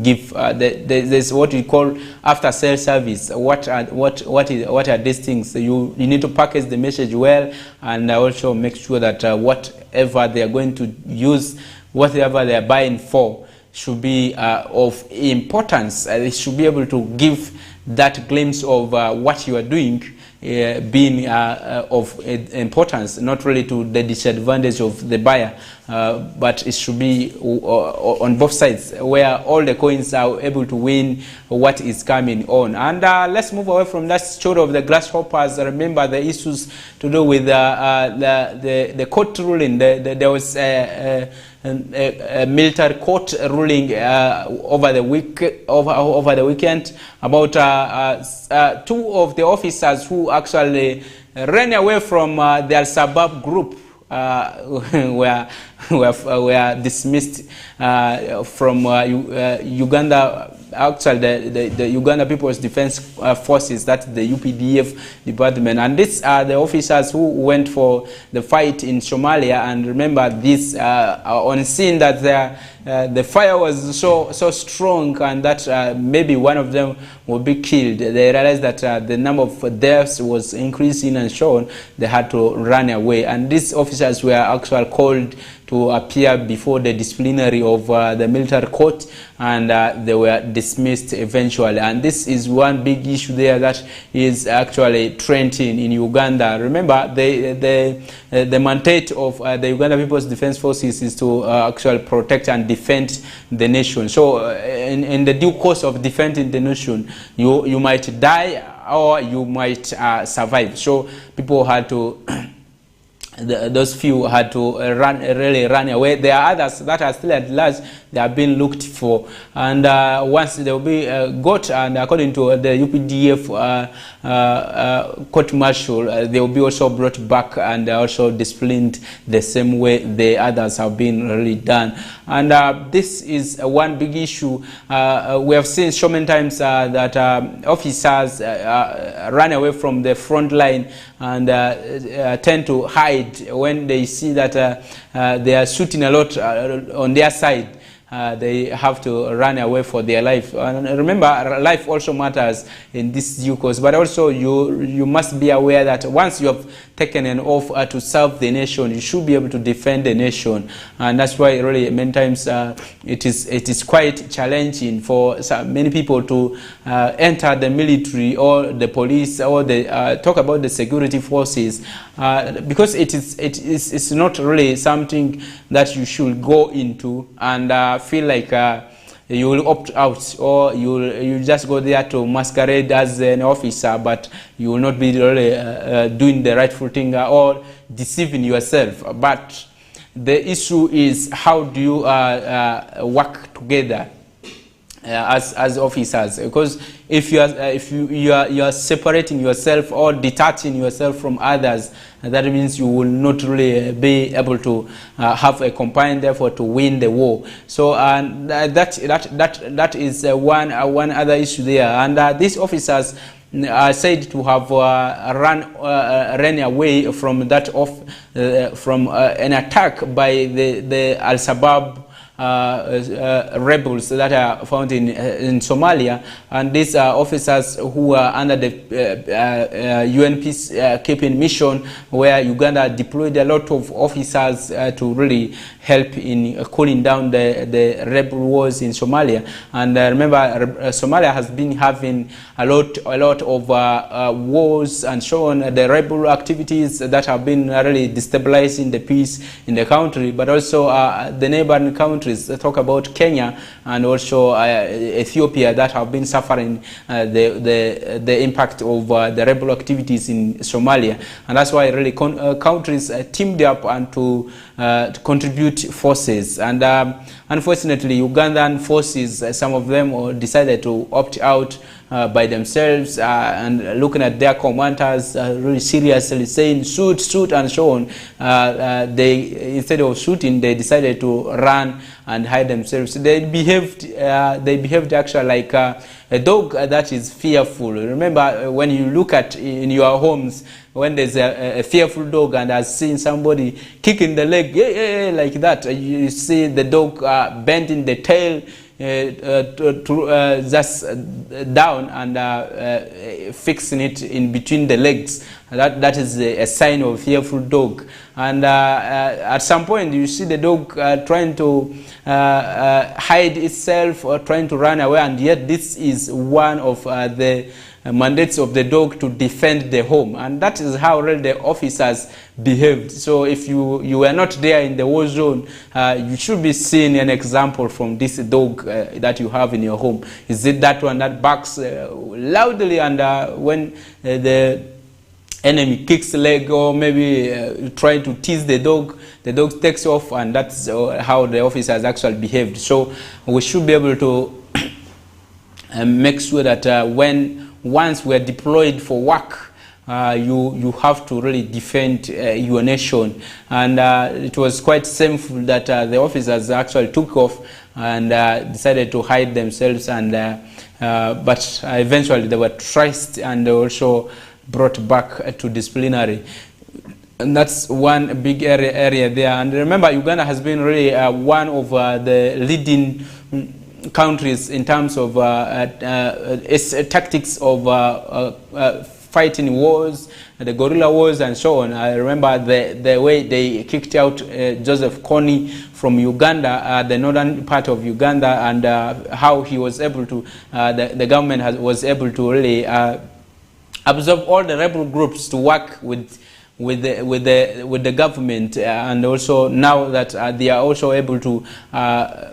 give. There's what we call after sales service. What are these things? You need to package the message well, and also make sure that whatever they are going to use, whatever they are buying for, should be of importance. They should be able to give that glimpse of what you are doing being of importance, not really to the disadvantage of the buyer, but it should be on both sides, where all the coins are able to win what is coming on. And let's move away from that story of the grasshoppers. Remember the issues to do with the court ruling. There was military court ruling over the weekend about two of the officers who actually ran away from the Al-Shabaab group. Were dismissed from Uganda. Actually, the Uganda People's Defense Forces, that's the UPDF department, and these are the officers who went for the fight in Somalia. And remember, this on scene that the fire was so strong, and that maybe one of them will be killed. They realized that the number of deaths was increasing, and so on. They had to run away, and these officers were actually called to appear before the disciplinary of the military court, and they were dismissed eventually. And this is one big issue there that is actually trending in Uganda. Remember, the mandate of the Uganda People's Defense Forces is to actually protect and defend the nation. So in the due course of defending the nation, you might die or you might survive. So people had to those few had to really run away. There are others that are still at large. They are being looked for, and once they will be got, and according to the UPDF court martial, they will be also brought back and also disciplined the same way the others have been really done. And this is one big issue. We have seen so many times that officers run away from the front line and tend to hide when they see that they are shooting a lot on their side. They have to run away for their life. And remember, life also matters in this due course. But also, you must be aware that once you have taken an oath to serve the nation, you should be able to defend the nation. And that's why really many times it is quite challenging for many people to enter the military or the police or the talk about the security forces, because it's not really something that you should go into and feel like you will opt out, or you just go there to masquerade as an officer, but you will not be really doing the rightful thing or deceiving yourself. But the issue is, how do you work together as officers? Because if you are separating yourself or detaching yourself from others, that means you will not really be able to have a combined effort to win the war. So that is one other issue there. And these officers are said to have ran away from that from an attack by the Al-Shabaab rebels that are found in Somalia, and these are officers who are under the UN peacekeeping mission, where Uganda deployed a lot of officers to really help in cooling down the rebel wars in Somalia. And remember, Somalia has been having a lot of wars and so on, the rebel activities that have been really destabilizing the peace in the country, but also the neighboring countries. Talk about Kenya and also Ethiopia, that have been suffering the impact of the rebel activities in Somalia. And that's why really countries teamed up and to contribute forces. And unfortunately, Ugandan forces, some of them decided to opt out by themselves, and looking at their commanders really seriously, saying shoot and so on. They, instead of shooting, they decided to run and hide themselves. They behaved actually like a dog that is fearful. Remember, when you look at in your homes, when there's a fearful dog and has seen somebody kicking the leg, like that, you see the dog bending the tail just down and fixing it in between the legs. That is a sign of a fearful dog. And at some point you see the dog trying to hide itself or trying to run away, and yet this is one of the mandates of the dog to defend the home. And that is how really the officers behaved. So if you were not there in the war zone, you should be seeing an example from this dog that you have in your home. Is it that one that barks loudly, and when enemy kicks leg, or maybe trying to tease the dog takes off, and that's how the officers actually behaved. So we should be able to make sure that once we are deployed for work, you have to really defend your nation. And it was quite shameful that the officers actually took off and decided to hide themselves, and but eventually they were traced and also brought back to disciplinary. And that's one big area there. And remember, Uganda has been really one of the leading countries in terms of its tactics of fighting wars, the guerrilla wars and so on. I remember the way they kicked out Joseph Kony from Uganda, the northern part of Uganda, and how he was able to, the government was able to really absorb all the rebel groups to work with the government, and also now that they are also able to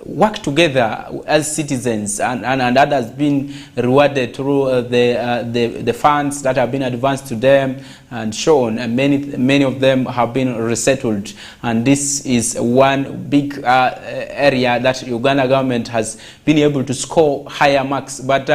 work together as citizens, and that has been rewarded through the funds that have been advanced to them and shown, and many of them have been resettled. And this is one big area that Uganda government has been able to score higher marks. But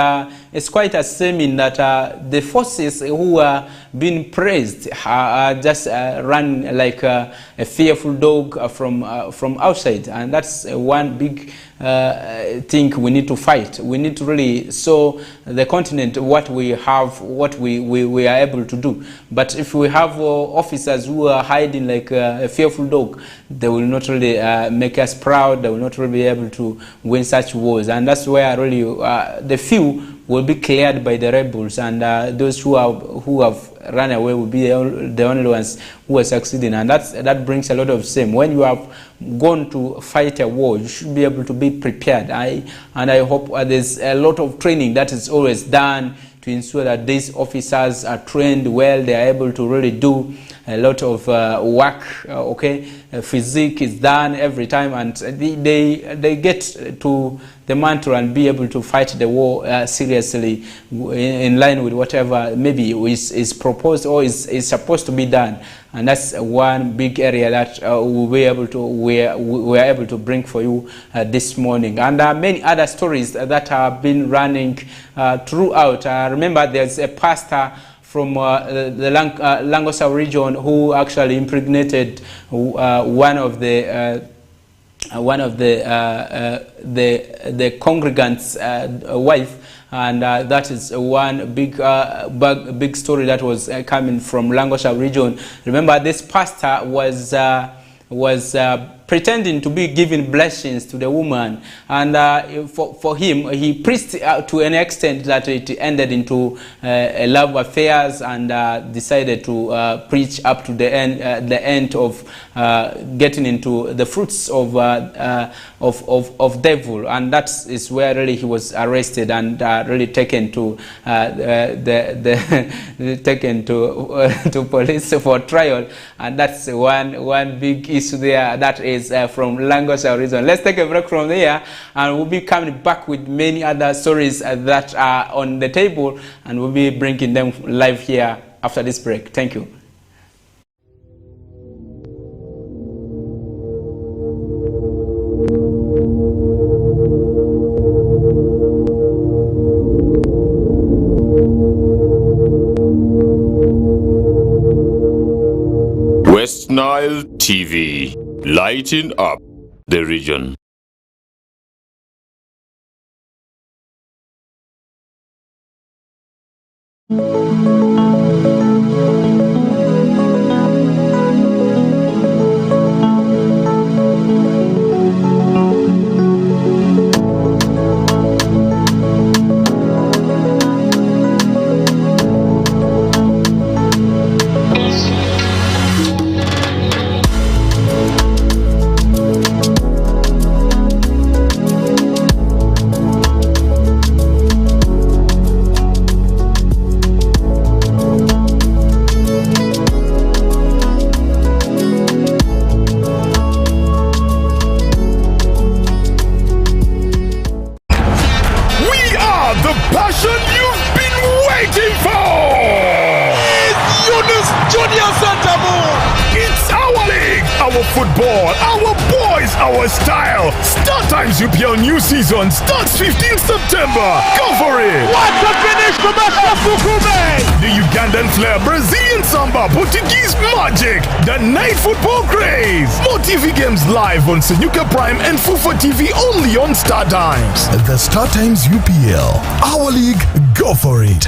it's quite a shame in that the forces who are being praised are just run like a fearful dog from outside, and that's one big thing we need to fight. We need to really show the continent what we have, what we are able to do. But if we have officers who are hiding like a fearful dog, they will not really make us proud. They will not really be able to win such wars, and that's where really the few will be cleared by the rebels, and those who have run away will be the only ones who are succeeding. And that brings a lot of shame. When you have gone to fight a war, you should be able to be prepared. I hope there's a lot of training that is always done to ensure that these officers are trained well. They are able to really do a lot of work. Physique is done every time, and they get to the mantle and be able to fight the war seriously, in line with whatever maybe is proposed or is supposed to be done. And that's one big area that we are able to bring for you this morning. And many other stories that have been running throughout. Remember, there's a pastor from the Langosa region who actually impregnated one of the congregant's wife, and that is one big story that was coming from Langosa region. Remember, this pastor was pretending to be giving blessings to the woman, and for him, he preached to an extent that it ended into love affairs, and decided to preach up to the end of getting into the fruits of devil, and that is where really he was arrested and really taken to taken to police for trial. And that's one big issue there. That is from Langosa region. Let's take a break from there, and we'll be coming back with many other stories that are on the table, and we'll be bringing them live here after this break. Thank you. West Nile TV, lighting up the region. our football, our boys, our style. Star Times UPL new season starts 15th September. Go for it! What a finish from Master Fukume! The Ugandan flair, Brazilian samba, Portuguese magic, the night football craze. More TV games live on Senyuka Prime and Fufa TV only on Star Times. The Star Times UPL. Our league, go for it.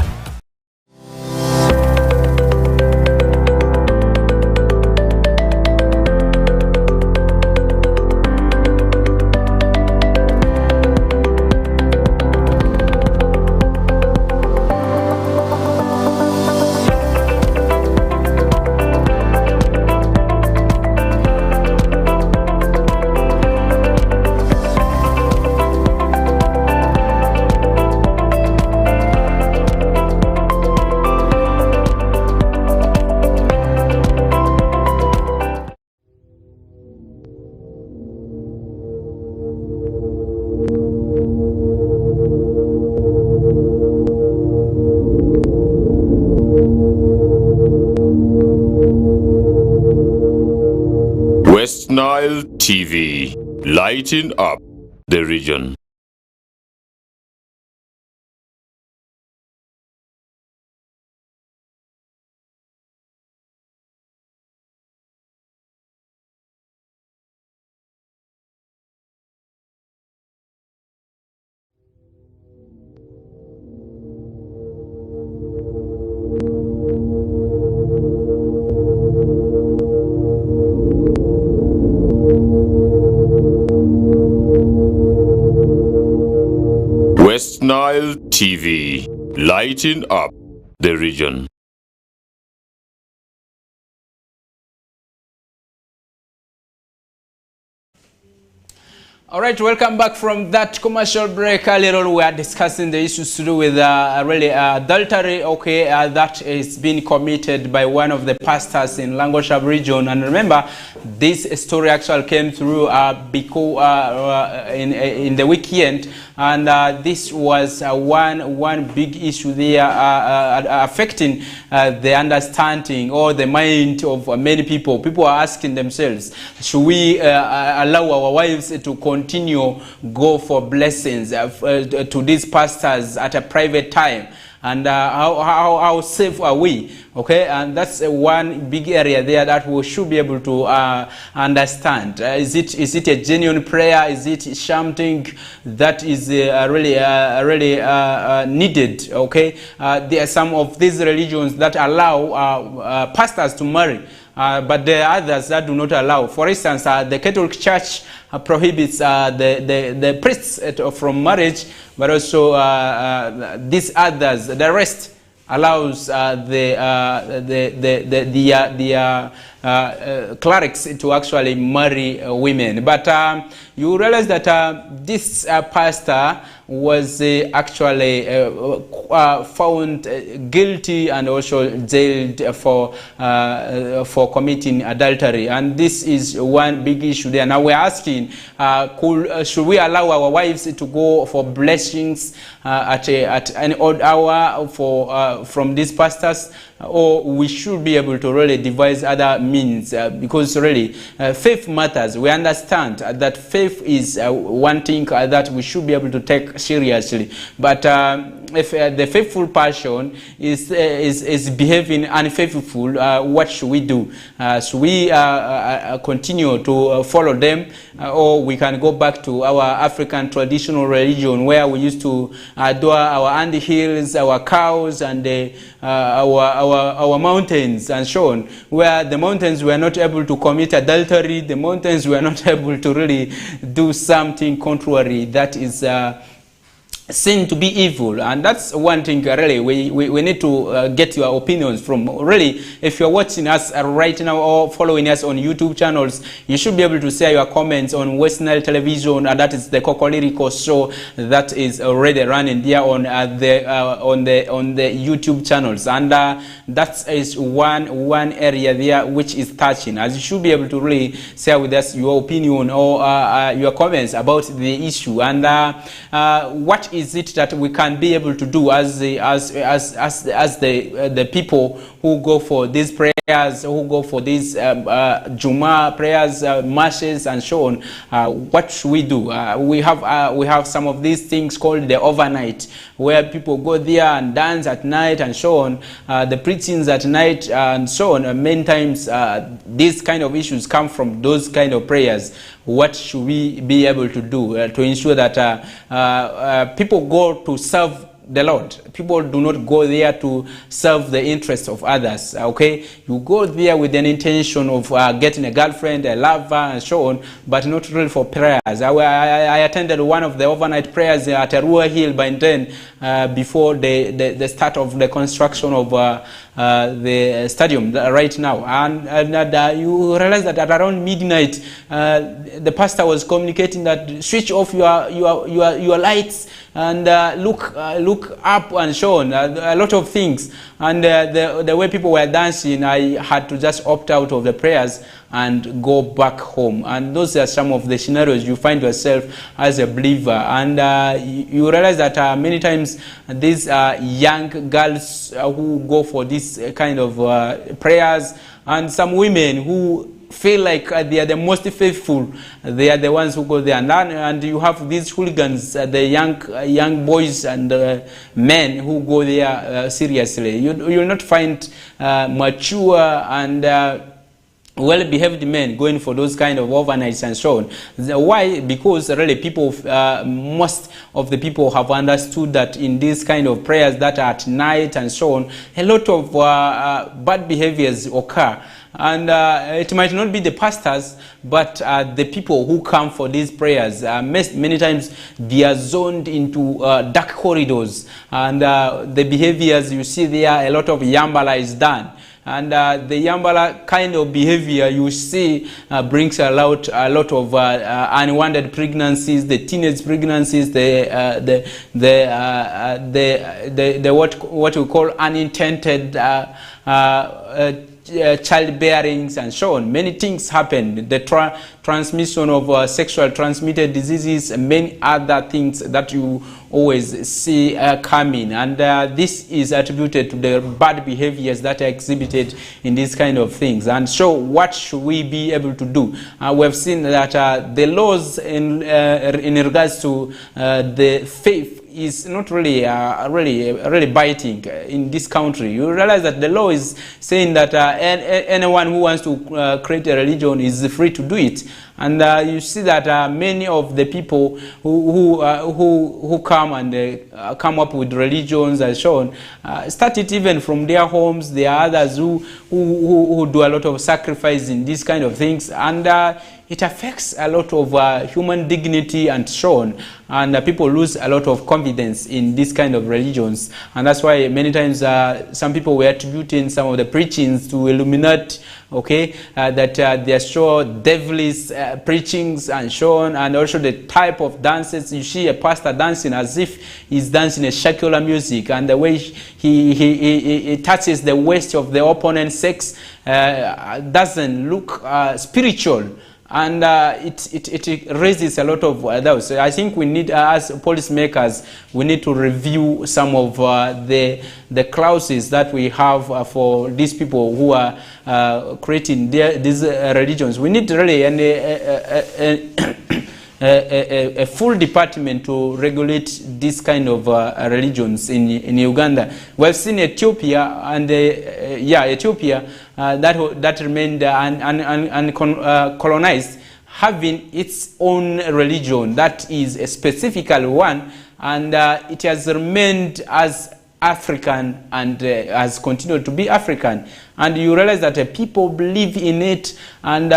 West Nile TV, lighting up the region. West Nile TV, lighting up the region. All right, welcome back from that commercial break. Earlier on, we are discussing the issues to do with adultery, that is being committed by one of the pastors in Langoshab region. And remember, this story actually came through in the weekend, and this was one big issue there affecting the understanding or the mind of many people. People are asking themselves, should we allow our wives to continue go for blessings to these pastors at a private time? And how safe are we? Okay, and that's one big area there that we should be able to understand. Is it a genuine prayer? Is it something that is really needed? Okay, there are some of these religions that allow pastors to marry. But there are others that do not allow. For instance, the Catholic Church prohibits the priests from marriage, but also these others, the rest, allows the clerics to actually marry women. But you realize that this pastor was actually found guilty and also jailed for committing adultery. And this is one big issue there. Now we're asking, should we allow our wives to go for blessings at an odd hour from these pastors, or we should be able to really devise other means? Because really faith matters. We understand that faith is one thing that we should be able to take seriously, but if the faithful person is behaving unfaithful, what should we do? Should we continue to follow them, or we can go back to our African traditional religion where we used to adore our ant hills, our cows, and our mountains and so on, where the mountains were not able to commit adultery, the mountains were not able to really do something contrary that is seen to be evil. And that's one thing really we need to get your opinions from. Really, if you're watching us right now or following us on YouTube channels, you should be able to share your comments on West Nile Television, and that is the Kokoliriko show that is already running there on the YouTube channels. And that is one area there which is touching, as you should be able to really share with us your opinion or your comments about the issue. And what is it that we can be able to do as the people who go for these prayers, who go for these Juma prayers, masses, and so on? What should we do? We have some of these things called the overnight, where people go there and dance at night and so on. The preachings at night and so on. Many times these kind of issues come from those kind of prayers. What should we be able to do to ensure that people go to serve the Lord? People do not go there to serve the interests of others. Okay, you go there with an intention of getting a girlfriend, a lover, and so on, but not really for prayers. I attended one of the overnight prayers at Arua Hill by then, before the start of the construction of the stadium right now, and you realize that at around midnight, the pastor was communicating that switch off your lights and look up and so on, a lot of things. And the way people were dancing, I had to just opt out of the prayers and go back home. And those are some of the scenarios you find yourself as a believer. And you realize that many times these young girls who go for this kind of prayers, and some women who feel like they are the most faithful, they are the ones who go there. And you have these hooligans, the young boys and men who go there seriously. You will not find mature and well-behaved men going for those kind of overnights and so on. Why? Because really people, most of the people have understood that in these kind of prayers that are at night and so on, a lot of bad behaviors occur. And it might not be the pastors, but the people who come for these prayers. Many times they are zoned into dark corridors, and the behaviors you see there, a lot of yambala is done. And the yambala kind of behavior you see brings a lot of unwanted pregnancies, the teenage pregnancies, the what we call unintended childbearings and so on. Many things happen. The transmission of sexual transmitted diseases, and many other things that you always see coming. And this is attributed to the bad behaviors that are exhibited in these kind of things. And so what should we be able to do? We have seen that the laws in regards to the faith is not really really biting in this country. You realize that the law is saying that anyone who wants to create a religion is free to do it. And you see that many of the people who come and come up with religions and so on, start it even from their homes. There are others who do a lot of sacrifice in these kind of things, and it affects a lot of human dignity and so on, and people lose a lot of confidence in this kind of religions. And that's why many times some people were attributing some of the preachings to Illuminati, okay, that they are so devilish preachings and so on, and also the type of dances. You see a pastor dancing as if he's dancing a secular music, and the way he touches the waist of the opponent's sex doesn't look spiritual. And it raises a lot of those. So I think we need, as policymakers, we need to review some of the clauses that we have for these people who are creating these religions. We need really a full department to regulate this kind of religions in Uganda. We have seen Ethiopia, and Ethiopia that remained uncolonized, having its own religion that is a specific one, and it has remained as African and has continued to be African. And you realize that people believe in it, and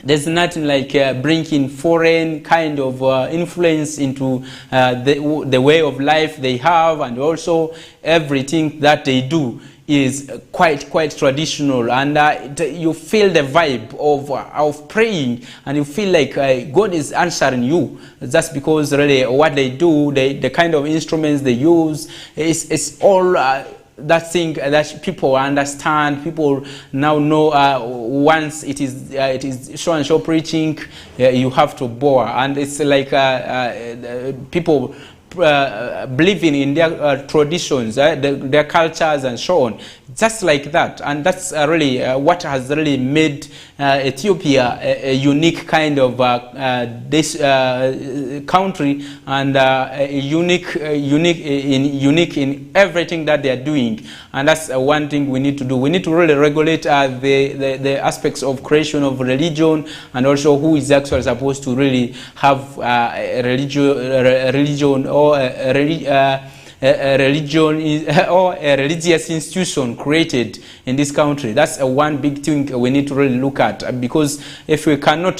there's nothing like bringing foreign kind of influence into the way of life they have, and also everything that they do is quite traditional, and you feel the vibe of praying, and you feel like God is answering you just because really what they do, the kind of instruments they use is all that thing that people understand. People now know once it is so and so preaching, you have to bore, and it's like people believing in their traditions, their cultures, and so on. Just like that, and that's really what has really made Ethiopia a unique kind of this country, and unique in everything that they are doing. And that's one thing we need to do. We need to really regulate the aspects of creation of religion, and also who is actually supposed to really have a religion or a religion or a religious institution created in this country. That's one big thing we need to really look at, because if we cannot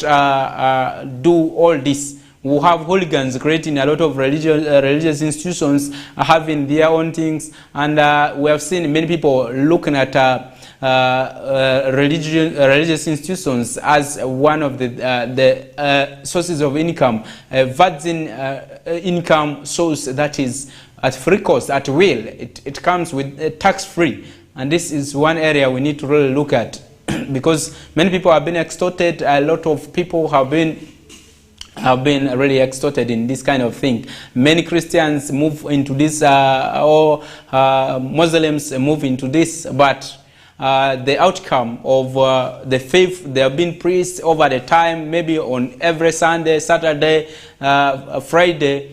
do all this, we'll have hooligans creating a lot of religious institutions, having their own things, and we have seen many people looking at religious institutions as one of the sources of income, a virgin income source that is at free cost, at will. It comes with tax-free, and this is one area we need to really look at because many people have been extorted. A lot of people have been really extorted in this kind of thing. Many Christians move into this, or Muslims move into this, but the outcome of the faith they have been preached over the time, maybe on every Sunday, Saturday, Friday,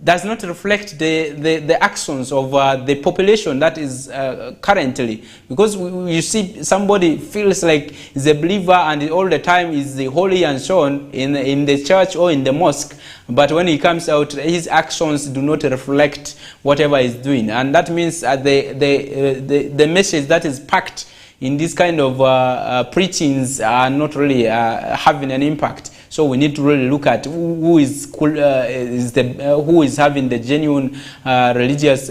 does not reflect the actions of the population that is currently. Because you see somebody feels like he's a believer and all the time is the holy and so on in the church or in the mosque, but when he comes out, his actions do not reflect whatever he's doing. And that means the message that is packed in this kind of preachings are not really having an impact. So we need to really look at who is having the genuine religious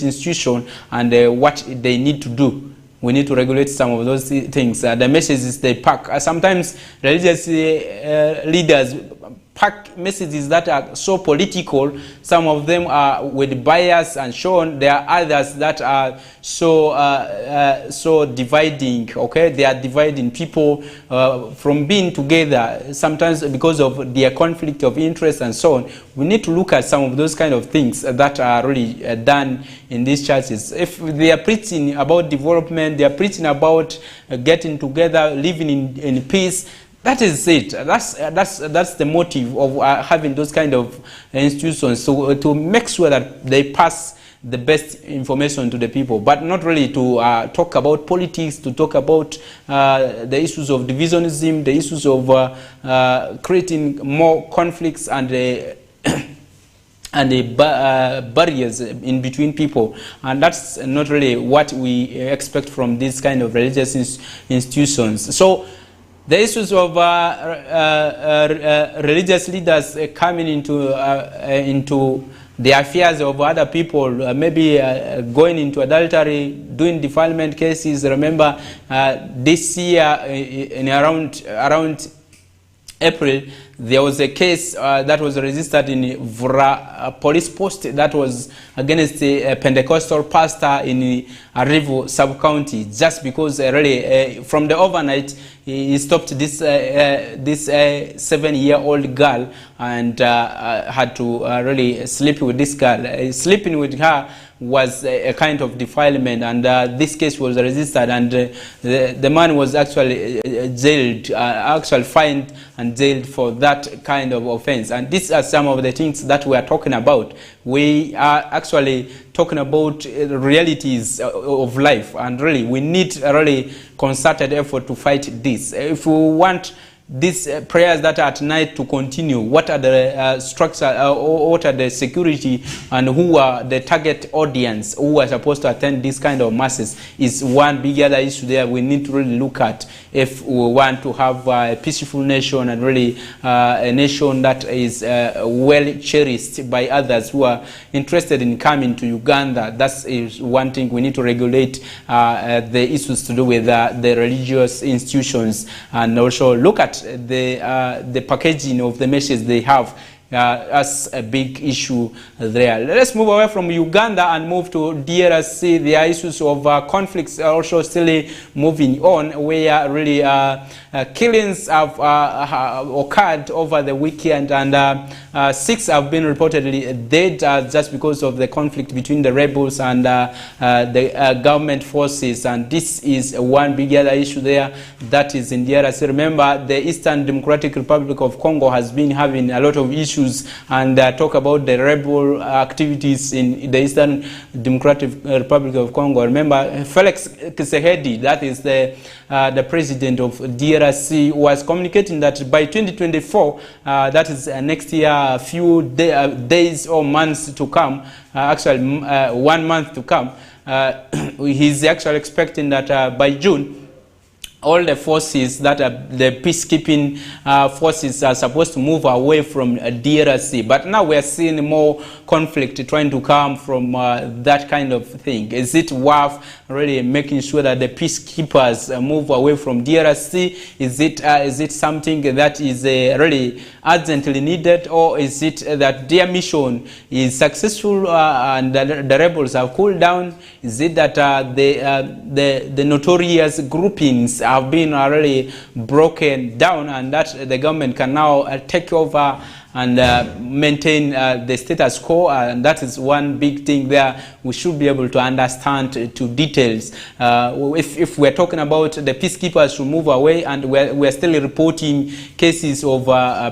institution, and what they need to do. We need to regulate some of those things. The messages they pack. Sometimes religious leaders pack messages that are so political. Some of them are with bias and so on. There are others that are so dividing. Okay, they are dividing people from being together. Sometimes because of their conflict of interest and so on. We need to look at some of those kind of things that are really done in these churches. If they are preaching about development, they are preaching about getting together, living in peace. That is it. That's the motive of having those kind of institutions, to make sure that they pass the best information to the people, but not really to talk about politics, to talk about the issues of divisionism, the issues of creating more conflicts and barriers in between people. And that's not really what we expect from these kind of religious institutions. So the issues of religious leaders coming into the affairs of other people, maybe going into adultery, doing defilement cases. Remember, this year, in around April, there was a case that was registered in Vura police post that was against a Pentecostal pastor in Arivo sub-county, just because really from the overnight he stopped this 7-year-old girl and had to really sleep with this girl. Sleeping with her was a kind of defilement, and this case was registered, and the man was actually jailed, actually fined and jailed for that kind of offense. And these are some of the things that we are talking about. We are actually talking about realities of life, and really we need a really concerted effort to fight this. If we want these prayers that are at night to continue, what are the structure, what are the security, and who are the target audience who are supposed to attend this kind of masses, is one big other issue there we need to really look at if we want to have a peaceful nation, and really a nation that is well cherished by others who are interested in coming to Uganda. That is one thing we need to regulate, the issues to do with the religious institutions, and also look at the packaging of the message they have as a big issue there. Let's move away from Uganda and move to DRC. There are issues of conflicts also still moving on, where really killings have occurred over the weekend, and 6 have been reportedly dead just because of the conflict between the rebels and the government forces. And this is one big other issue there, that is in DRC. Remember, the Eastern Democratic Republic of Congo has been having a lot of issues, and talk about the rebel activities in the Eastern Democratic Republic of Congo. Remember, Felix Tshisekedi, that is the president of DRC, was communicating that by 2024, that is next year, a few days or months to come, actually 1 month to come, he's actually expecting that by June, all the forces that are the peacekeeping forces are supposed to move away from DRC. But now we are seeing more conflict trying to come from that kind of thing. Is it worth really making sure that the peacekeepers move away from DRC? Is it something that is really urgently needed, or is it that their mission is successful and the rebels have cooled down? Is it that the notorious groupings have been really broken down, and that the government can now take over and maintain the status quo? And that is one big thing there we should be able to understand to details. If we're talking about the peacekeepers to move away, and we're still reporting cases of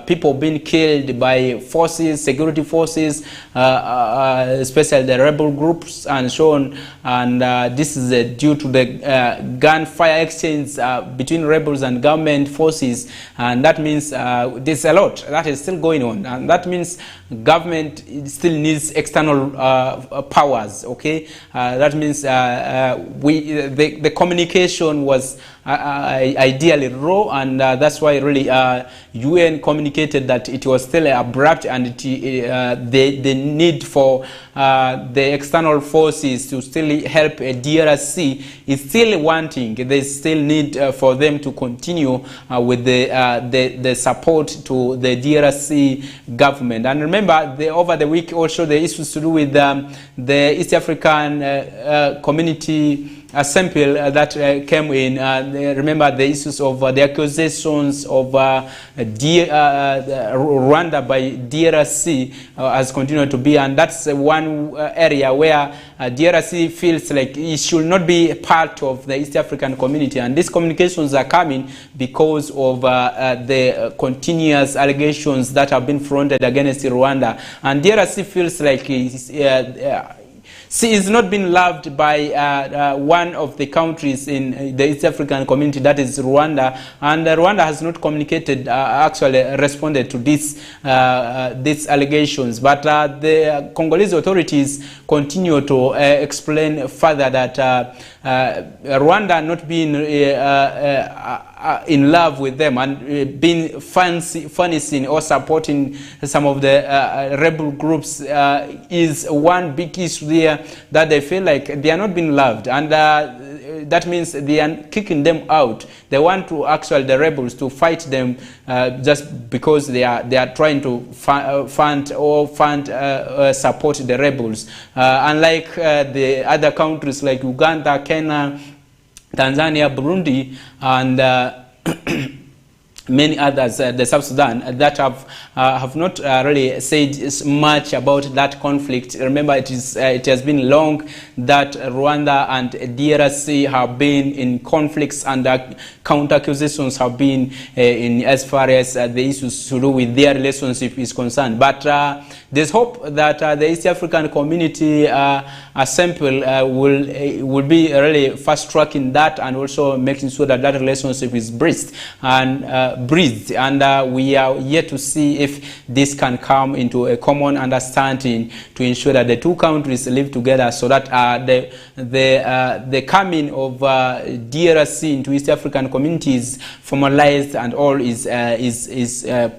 people being killed by forces, security forces, especially the rebel groups and so on, and this is due to the gunfire exchange between rebels and government forces, and that means there's a lot that is still going on. And that means government still needs external powers. Okay, that means the communication was ideally raw, and that's why really UN communicated that it was still abrupt, and the need for the external forces to still help DRC is still wanting. There's still need for them to continue with the support to the DRC government. And remember, over the week also the issues to do with the East African community sample that came in. Remember the issues of the accusations of Rwanda by DRC has continued to be, and that's one area where DRC feels like it should not be part of the East African community, and these communications are coming because of the continuous allegations that have been fronted against Rwanda, and DRC feels like she is not being loved by one of the countries in the East African community, that is Rwanda, and Rwanda has not communicated, actually responded to these allegations. But the Congolese authorities continue to explain further that Rwanda not being in love with them and being financing or supporting some of the rebel groups is one big issue there, that they feel like they are not being loved, and that means they are kicking them out. They want to actually the rebels to fight them just because they are trying to fund support the rebels, unlike the other countries like Uganda, Kenya, Tanzania, Burundi, and many others, the South Sudan, that have not really said much about that conflict. Remember, it has been long that Rwanda and DRC have been in conflicts, and counter accusations have been in as far as the issues to do with their relationship is concerned. But there's hope that the East African community sample will be really fast tracking that, and also making sure that that relationship is breathed, and we are yet to see if this can come into a common understanding to ensure that the two countries live together, so that the coming of DRC into East African communities formalized and all is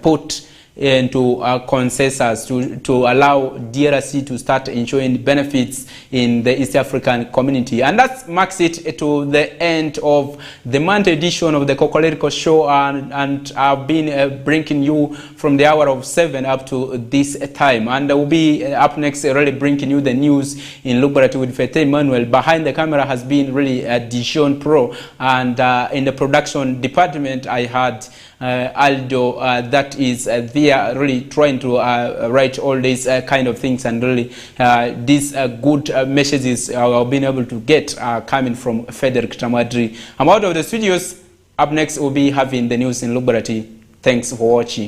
put into consensus to allow DRC to start enjoying benefits in the East African community. And that marks it to the end of the month edition of the Kokoliriko show, and I've been bringing you from the hour of 7 up to this time. And I will be up next really bringing you the news in Lubarati with Fete Emmanuel. Behind the camera has been really Dijon Pro, and in the production department I had Aldo that is there really trying to write all these kind of things, and really these good messages I've been able to get coming from Federick Dramadri. I'm out of the studios. Up next we'll be having the news in Lubarati. Thanks for watching.